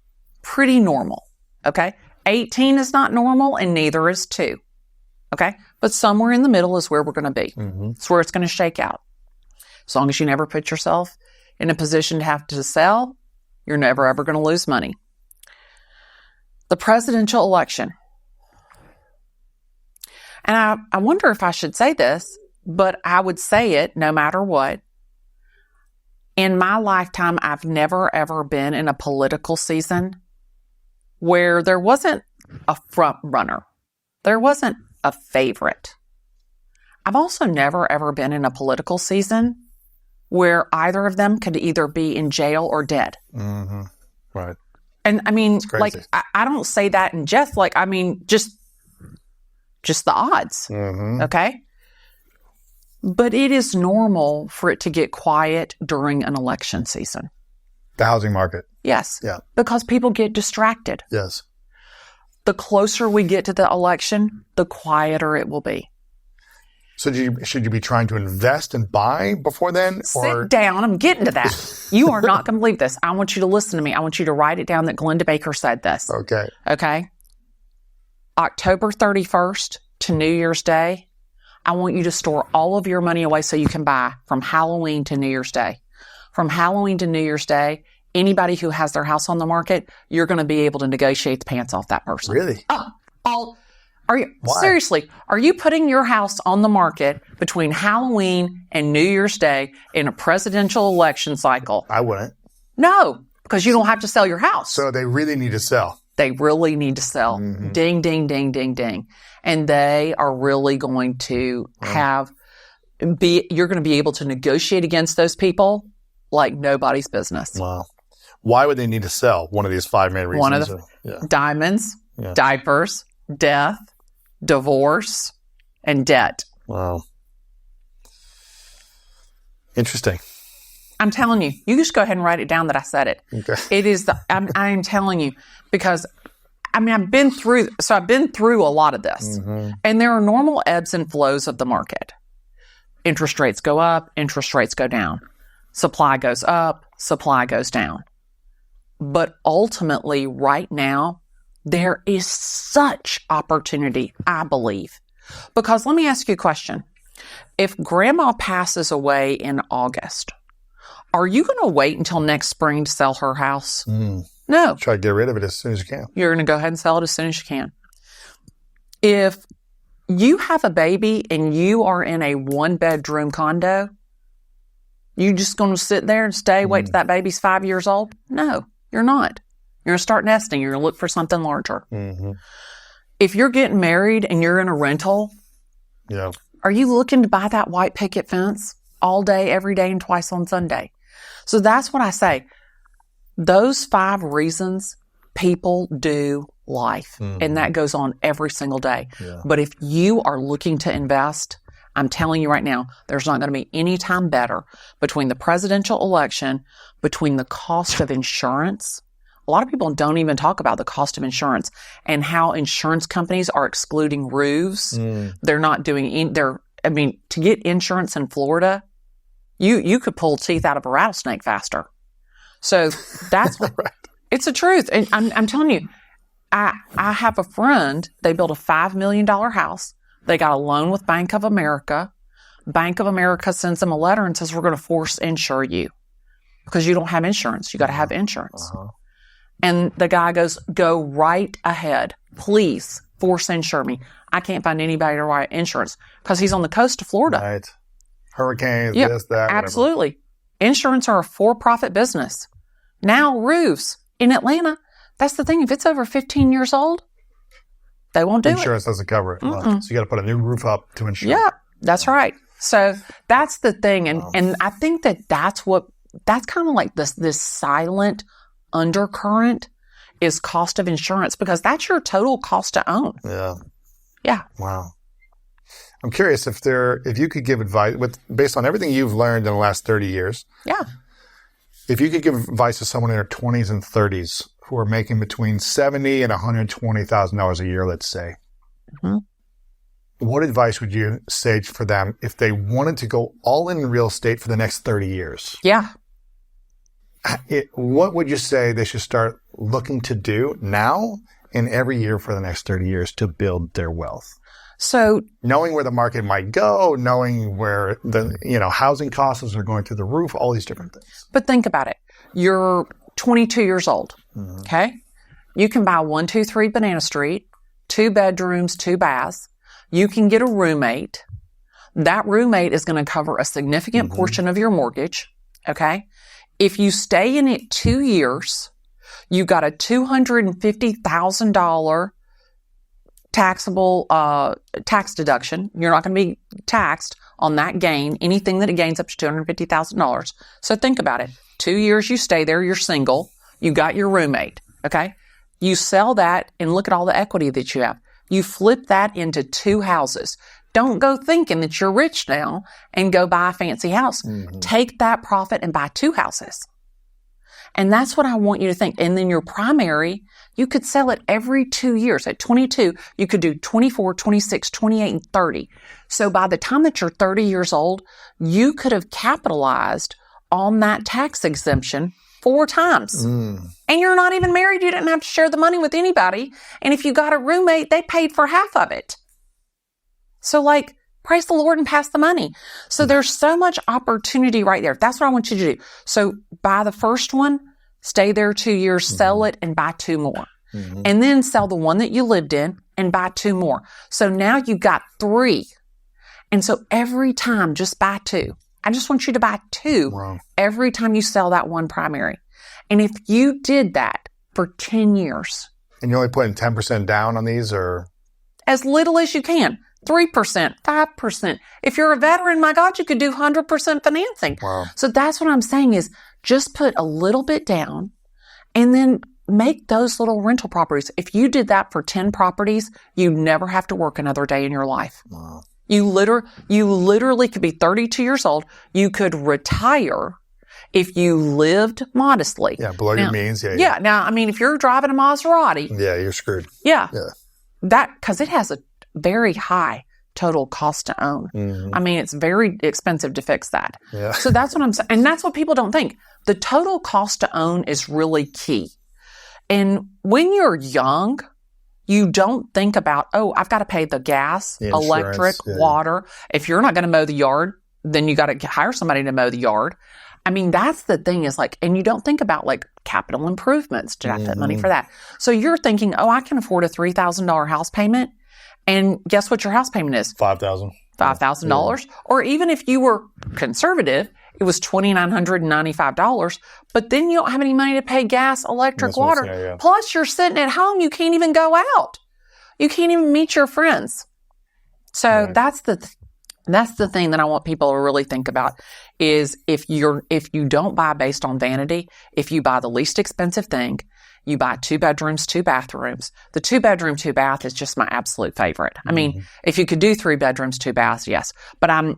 pretty normal, okay? 18 is not normal, and neither is 2, okay? But somewhere in the middle is where we're going to be. It's where it's going to shake out. As long as you never put yourself in a position to have to sell, you're never, ever going to lose money. The presidential election. And I wonder if I should say this, but I would say it no matter what. In my lifetime, I've never, ever been in a political season where there wasn't a front runner. There wasn't a favorite. I've also never, ever been in a political season where either of them could either be in jail or dead. Right. And I don't say that in jest, just the odds. Okay. But it is normal for it to get quiet during an election season. The housing market. Yes. Yeah. Because people get distracted. Yes. The closer we get to the election, the quieter it will be. So should you be trying to invest and buy before then? Sit down. I'm getting to that. You are not going to believe this. I want you to listen to me. I want you to write it down that Glennda Baker said this. Okay. Okay. October 31st to New Year's Day, I want you to store all of your money away so you can buy from Halloween to New Year's Day. From Halloween to New Year's Day, anybody who has their house on the market, you're going to be able to negotiate the pants off that person. Really? Seriously, are you putting your house on the market between Halloween and New Year's Day in a presidential election cycle? I wouldn't. No, because you don't have to sell your house. So they really need to sell. They really need to sell. Mm-hmm. Ding, ding, ding, ding, ding. And they are really going to you're going to be able to negotiate against those people like nobody's business. Wow. Why would they need to sell? One of these 5 main reasons. One of the diamonds, diapers, death, divorce, and debt. Wow. Interesting. I'm telling you, you just go ahead and write it down that I said it. Okay. It is I'm telling you, because I've been through a lot of this, and there are normal ebbs and flows of the market. Interest rates go up, interest rates go down. Supply goes up, supply goes down. But ultimately, right now, there is such opportunity, I believe. Because let me ask you a question. If grandma passes away in August, are you going to wait until next spring to sell her house? No. Try to get rid of it as soon as you can. You're going to go ahead and sell it as soon as you can. If you have a baby and you are in a 1-bedroom condo, you just going to sit there and stay, wait till that baby's 5 years old? No, you're not. You're going to start nesting. You're going to look for something larger. Mm-hmm. If you're getting married and you're in a rental, are you looking to buy that white picket fence all day, every day, and twice on Sunday? So that's what I say. Those 5 reasons people do life, and that goes on every single day. Yeah. But if you are looking to invest, I'm telling you right now, there's not going to be any time better between the presidential election, between the cost of insurance. A lot of people don't even talk about the cost of insurance and how insurance companies are excluding roofs. They're not doing, to get insurance in Florida, you could pull teeth out of a rattlesnake faster. So that's what, it's the truth. And I'm telling you, I have a friend, they built a $5 million house. They got a loan with Bank of America. Bank of America sends them a letter and says, we're going to force insure you because you don't have insurance. You got to have insurance. And the guy goes, go right ahead. Please force insure me. I can't find anybody to write insurance because he's on the coast of Florida. Right. Hurricanes, this, that, absolutely. Whatever. Insurance are a for-profit business. Now roofs in Atlanta, that's the thing. If it's over 15 years old, they won't do Insurance doesn't cover it. So you got to put a new roof up to insure. Yeah, that's right. So that's the thing. And I think that's kind of like this silent undercurrent is cost of insurance because that's your total cost to own. Yeah. Yeah. Wow. I'm curious if you could give advice based on everything you've learned in the last 30 years. Yeah. If you could give advice to someone in their 20s and 30s who are making between $70,000 and $120,000 a year, let's say, what advice would you say for them if they wanted to go all in real estate for the next 30 years? Yeah. What would you say they should start looking to do now and every year for the next 30 years to build their wealth? So knowing where the market might go, knowing where the housing costs are going through the roof, all these different things. But think about it. You're 22 years old. Okay? You can buy 123 Banana Street, 2 bedrooms, 2 baths. You can get a roommate. That roommate is going to cover a significant portion of your mortgage. Okay? If you stay in it 2 years, you got a $250,000 taxable tax deduction. You're not going to be taxed on that gain, anything that it gains up to $250,000. So think about it. 2 years you stay there, you're single, you got your roommate, okay? You sell that and look at all the equity that you have. You flip that into 2 houses. Don't go thinking that you're rich now and go buy a fancy house. Take that profit and buy 2 houses. And that's what I want you to think. And then your primary, you could sell it every 2 years. At 22, you could do 24, 26, 28, and 30. So by the time that you're 30 years old, you could have capitalized on that tax exemption 4 times. And you're not even married. You didn't have to share the money with anybody. And if you got a roommate, they paid for half of it. So like, praise the Lord and pass the money. So there's so much opportunity right there. That's what I want you to do. So buy the first one, stay there 2 years, sell it, and buy 2 more. And then sell the one that you lived in and buy 2 more. So now you've got 3. And so every time, just buy 2. I just want you to buy 2 every time you sell that one primary. And if you did that for 10 years. And you're only putting 10% down on these, or? As little as you can. 3%, 5%. If you're a veteran, my God, you could do 100% financing. Wow. So that's what I'm saying is just put a little bit down and then make those little rental properties. If you did that for 10 properties, you never have to work another day in your life. Wow. You literally could be 32 years old. You could retire if you lived modestly. Yeah, below your means. Yeah. Now, I mean, if you're driving a Maserati. Yeah, you're screwed. Yeah. Because it has a very high total cost to own. I mean, it's very expensive to fix that. Yeah. So that's what I'm saying. And that's what people don't think. The total cost to own is really key. And when you're young, you don't think about, oh, I've got to pay the gas, electric, water. If you're not going to mow the yard, then you got to hire somebody to mow the yard. I mean, that's the thing is like, and you don't think about like capital improvements. Did I put money for that? So you're thinking, oh, I can afford a $3,000 house payment. And guess what your house payment is? $5,000. $5,000. Or even if you were conservative, it was $2,995. But then you don't have any money to pay gas, electric, water. Plus, you're sitting at home. You can't even go out. You can't even meet your friends. So that's the thing that I want people to really think about is if you don't buy based on vanity, if you buy the least expensive thing, you buy 2 bedrooms, 2 bathrooms. The 2 bedroom, 2 bath is just my absolute favorite. I mean, if you could do 3 bedrooms, 2 baths, yes. But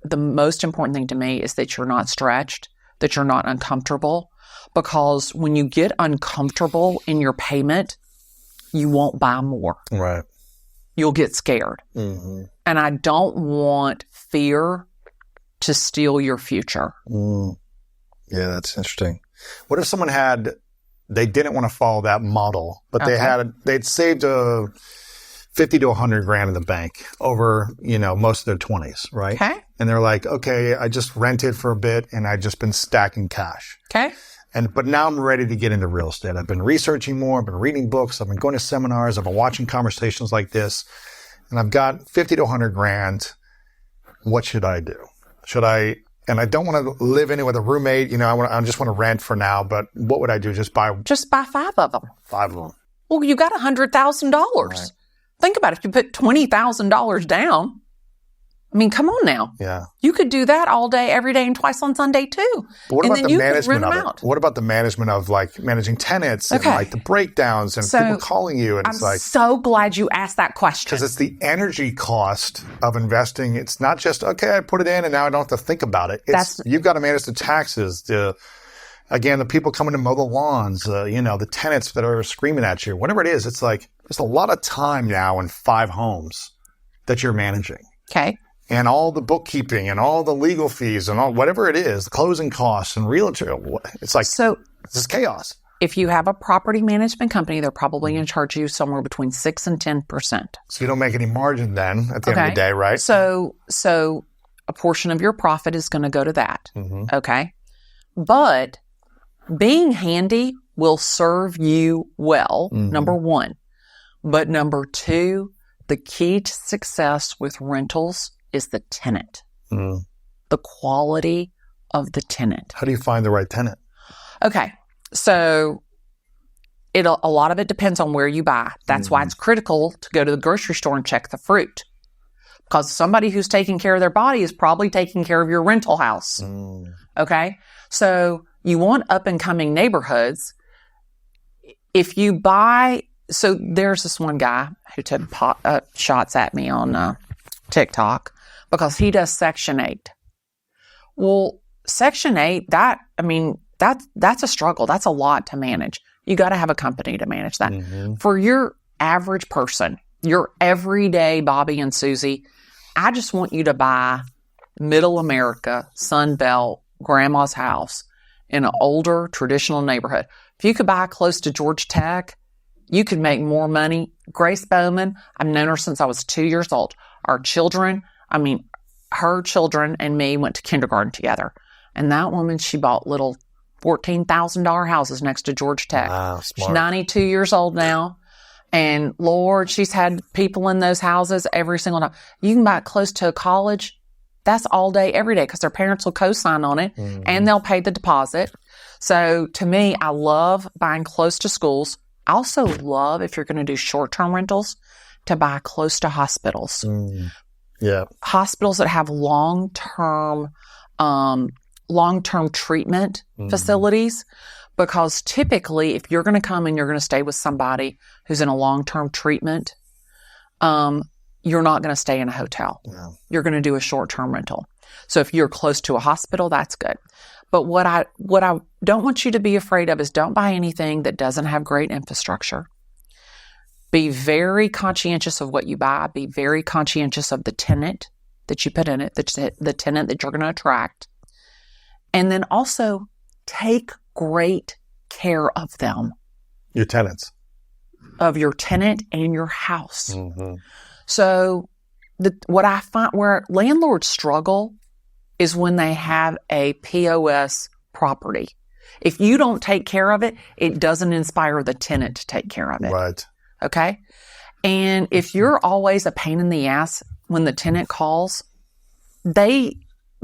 the most important thing to me is that you're not stretched, that you're not uncomfortable, because when you get uncomfortable in your payment, you won't buy more. Right. You'll get scared. And I don't want fear to steal your future. Yeah, that's interesting. What if someone they didn't want to follow that model, but they'd saved 50 to 100 grand in the bank over, most of their 20s, right? Okay. And they're like, okay, I just rented for a bit and I've just been stacking cash. Okay. But now I'm ready to get into real estate. I've been researching more. I've been reading books. I've been going to seminars. I've been watching conversations like this. And I've got 50 to 100 grand. What should I do? And I don't want to live in it with a roommate. I just want to rent for now. But what would I do? Just buy 5 of them. 5 of them. Well, you got $100,000. Right. Think about it. If you put $20,000 down, I mean, come on now. Yeah. You could do that all day, every day, and twice on Sunday too. But what about the management of it? What about the management of like managing tenants and like the breakdowns and people calling you? And I'm so glad you asked that question. Because it's the energy cost of investing. It's not just, okay, I put it in and now I don't have to think about it. You've got to manage the taxes, the people coming to mow the lawns, the tenants that are screaming at you, whatever it is. It's like, there's a lot of time now in 5 homes that you're managing. Okay. And all the bookkeeping and all the legal fees and all whatever it is, the closing costs and realtor. It's like, this is chaos. If you have a property management company, they're probably going to charge you somewhere between 6 and 10%. So you don't make any margin then at the end of the day, right? So a portion of your profit is going to go to that. Okay. But being handy will serve you well, number 1. But number 2, the key to success with rentals is the tenant, the quality of the tenant. How do you find the right tenant? Okay. So a lot of it depends on where you buy. That's why it's critical to go to the grocery store and check the fruit. Because somebody who's taking care of their body is probably taking care of your rental house. Okay. So you want up and coming neighborhoods. If you buy, so there's this one guy who took shots at me on TikTok because he does Section 8. Well, Section 8, that's that's a struggle. That's a lot to manage. You got to have a company to manage that. For your average person, your everyday Bobby and Susie, I just want you to buy middle America, Sun Belt, grandma's house in an older traditional neighborhood. If you could buy close to Georgia Tech, you could make more money. Grace Bowman, I've known her since I was 2 years old. Our children, her children and me went to kindergarten together. And that woman, she bought little $14,000 houses next to Georgia Tech. Wow, smart. She's 92 years old now. And Lord, she's had people in those houses every single time. You can buy it close to a college. That's all day, every day, because their parents will co-sign on it and they'll pay the deposit. So to me, I love buying close to schools. I also love, if you're going to do short-term rentals, to buy close to hospitals. Yeah. Hospitals that have long-term treatment facilities. Because typically, if you're going to come and you're going to stay with somebody who's in a long-term treatment, you're not going to stay in a hotel. Yeah. You're going to do a short-term rental. So if you're close to a hospital, that's good. But what I don't want you to be afraid of is don't buy anything that doesn't have great infrastructure. Be very conscientious of what you buy. Be very conscientious of the tenant that you put in it, the tenant that you're going to attract. And then also take great care of them. Your tenants. Of your tenant and your house. So what I find where landlords struggle is when they have a POS property. If you don't take care of it, it doesn't inspire the tenant to take care of it. Right. Okay? And if you're always a pain in the ass when the tenant calls, do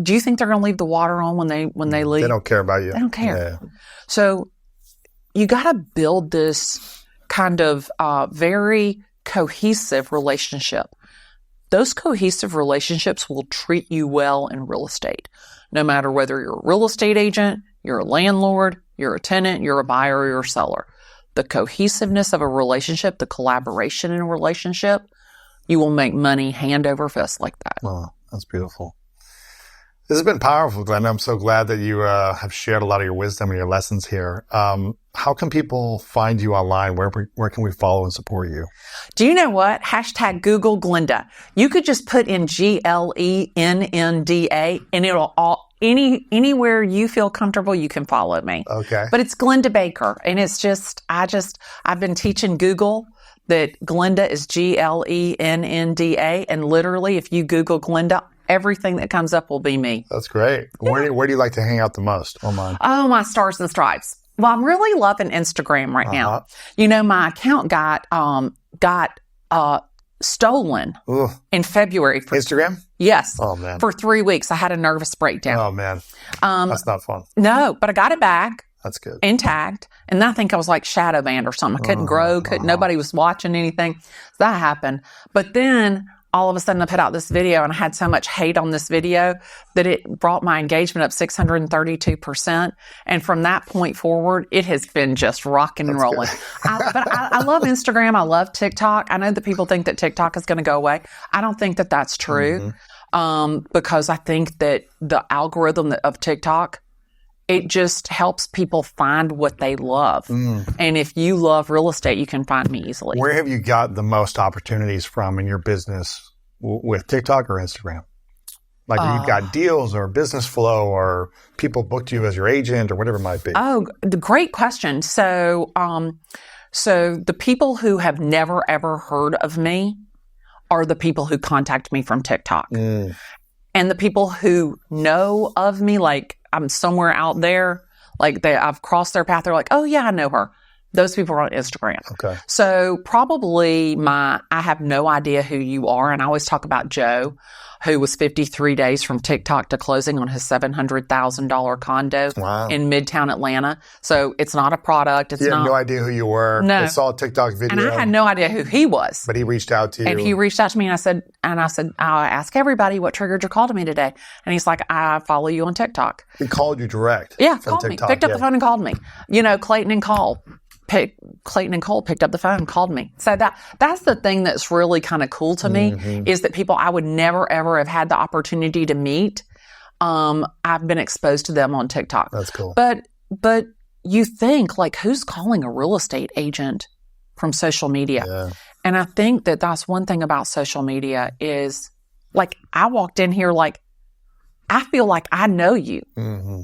you think they're going to leave the water on when they leave? They don't care about you. They don't care. Yeah. So you got to build this kind of very cohesive relationship. Those cohesive relationships will treat you well in real estate. No matter whether you're a real estate agent, you're a landlord, you're a tenant, you're a buyer, or you're a seller. The cohesiveness of a relationship, the collaboration in a relationship, you will make money hand over fist like that. Oh, that's beautiful. This has been powerful, Glennda. I'm so glad that you have shared a lot of your wisdom and your lessons here. How can people find you online? Where can we follow and support you? Do you know what? Hashtag Google Glennda. You could just put in Glennda and it'll anywhere you feel comfortable, you can follow me. Okay. But it's Glennda Baker. And it's just, I've been teaching Google that Glennda is Glennda. And literally, if you Google Glennda, everything that comes up will be me. That's great. Where do you like to hang out the most online? Oh, my stars and stripes. Well, I'm really loving Instagram right now. You know, my account got stolen in February. Instagram? Yes. Oh, man. For 3 weeks. I had a nervous breakdown. Oh, man. That's not fun. No, but I got it back. That's good. Intact. And I think I was like shadow banned or something. I couldn't grow. Nobody was watching anything. So that happened. But then all of a sudden I put out this video and I had so much hate on this video that it brought my engagement up 632%. And from that point forward, it has been just rocking and rolling. I love Instagram. I love TikTok. I know that people think that TikTok is going to go away. I don't think that that's true. Because I think that the algorithm of TikTok, it just helps people find what they love. And if you love real estate, you can find me easily. Where have you got the most opportunities from in your business with TikTok or Instagram? Like you've got deals or business flow or people booked you as your agent or whatever it might be. Oh, the great question. So the people who have never, ever heard of me are the people who contact me from TikTok. And the people who know of me, like I'm somewhere out there, like I've crossed their path. They're like, oh yeah, I know her. Those people are on Instagram. Okay. So probably I have no idea who you are. And I always talk about Joe, who was 53 days from TikTok to closing on his $700,000 condo in Midtown Atlanta. So it's not a product. He had no idea who you were. No. I saw a TikTok video. And I had no idea who he was. But he reached out to you. And he reached out to me and I said, I ask everybody what triggered your call to me today. And he's like, I follow you on TikTok. He called you direct. Yeah, called me. Picked up the phone and called me. You know, Clayton and Cole picked up the phone and called me. So that's the thing that's really kind of cool to me is that people I would never, ever have had the opportunity to meet. I've been exposed to them on TikTok. That's cool. But but you think, like, who's calling a real estate agent from social media? Yeah. And I think that that's one thing about social media is, like, I walked in here like, I feel like I know you. Mm-hmm.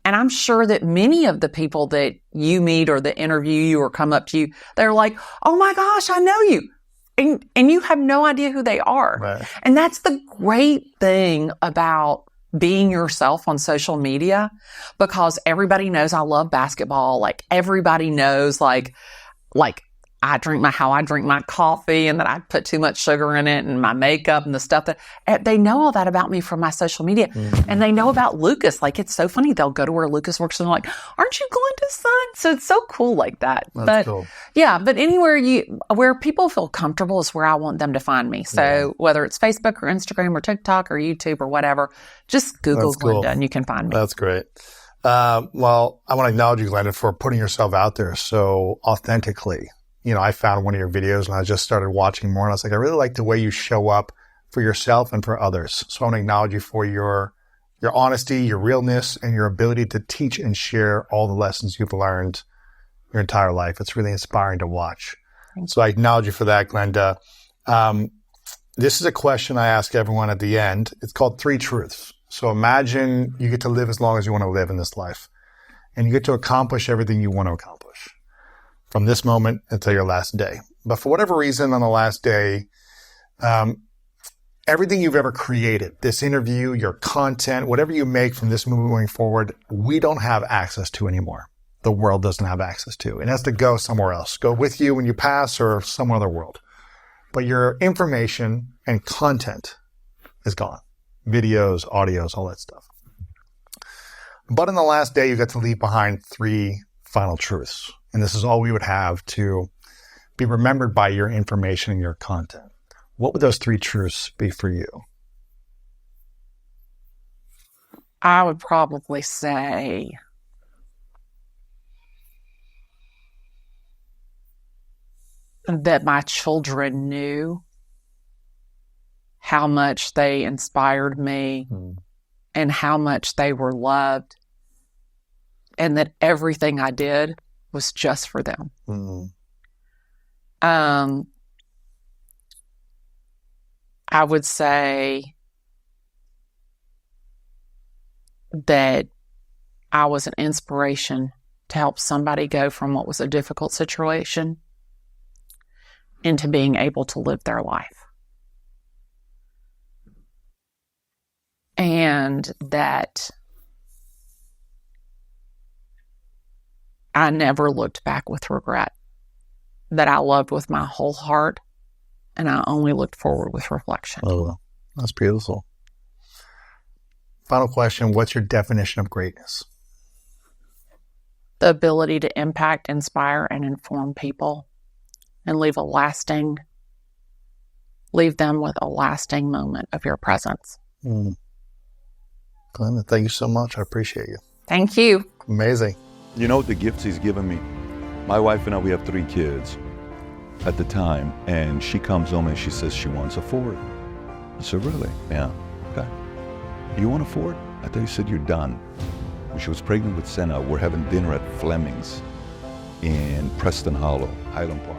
And I'm sure that many of the people that you meet or that interview you or come up to you, they're like, oh my gosh, I know you. And you have no idea who they are. Right. And that's the great thing about being yourself on social media, because everybody knows I love basketball. Like, everybody knows, like how I drink my coffee and that I put too much sugar in it and my makeup and the stuff that they know all that about me from my social media. Mm-hmm. And they know about Lucas. Like, it's so funny. They'll go to where Lucas works and they're like, aren't you Glenda's son? So it's so cool like that. That's cool. Yeah, but anywhere where people feel comfortable is where I want them to find me. So whether it's Facebook or Instagram or TikTok or YouTube or whatever, just Google Glennda and you can find me. That's great. Well, I want to acknowledge you, Glennda, for putting yourself out there so authentically. You know, I found one of your videos and I just started watching more and I was like, I really like the way you show up for yourself and for others. So I want to acknowledge you for your honesty, your realness, and your ability to teach and share all the lessons you've learned your entire life. It's really inspiring to watch. So I acknowledge you for that, Glennda. This is a question I ask everyone at the end. It's called 3 truths. So imagine you get to live as long as you want to live in this life and you get to accomplish everything you want to accomplish from this moment until your last day. But for whatever reason, on the last day, everything you've ever created, this interview, your content, whatever you make from this moving forward, we don't have access to anymore. The world doesn't have access to. It has to go somewhere else. Go with you when you pass or some other world. But your information and content is gone. Videos, audios, all that stuff. But in the last day, you get to leave behind 3 final truths. And this is all we would have to be remembered by your information and your content. What would those 3 truths be for you? I would probably say that my children knew how much they inspired me and how much they were loved, and that everything I did was just for them. I would say that I was an inspiration to help somebody go from what was a difficult situation into being able to live their life. And that I never looked back with regret, that I loved with my whole heart, and I only looked forward with reflection. Oh, that's beautiful. Final question, what's your definition of greatness? The ability to impact, inspire, and inform people and leave them with a lasting moment of your presence. Glennda, thank you so much. I appreciate you. Thank you. Amazing. You know the gifts he's given me? My wife and I, we have 3 kids at the time, and she comes home and she says she wants a Ford. I said, really? Yeah. Okay. You want a Ford? I thought you said you're done. When she was pregnant with Senna, we're having dinner at Fleming's in Preston Hollow, Highland Park.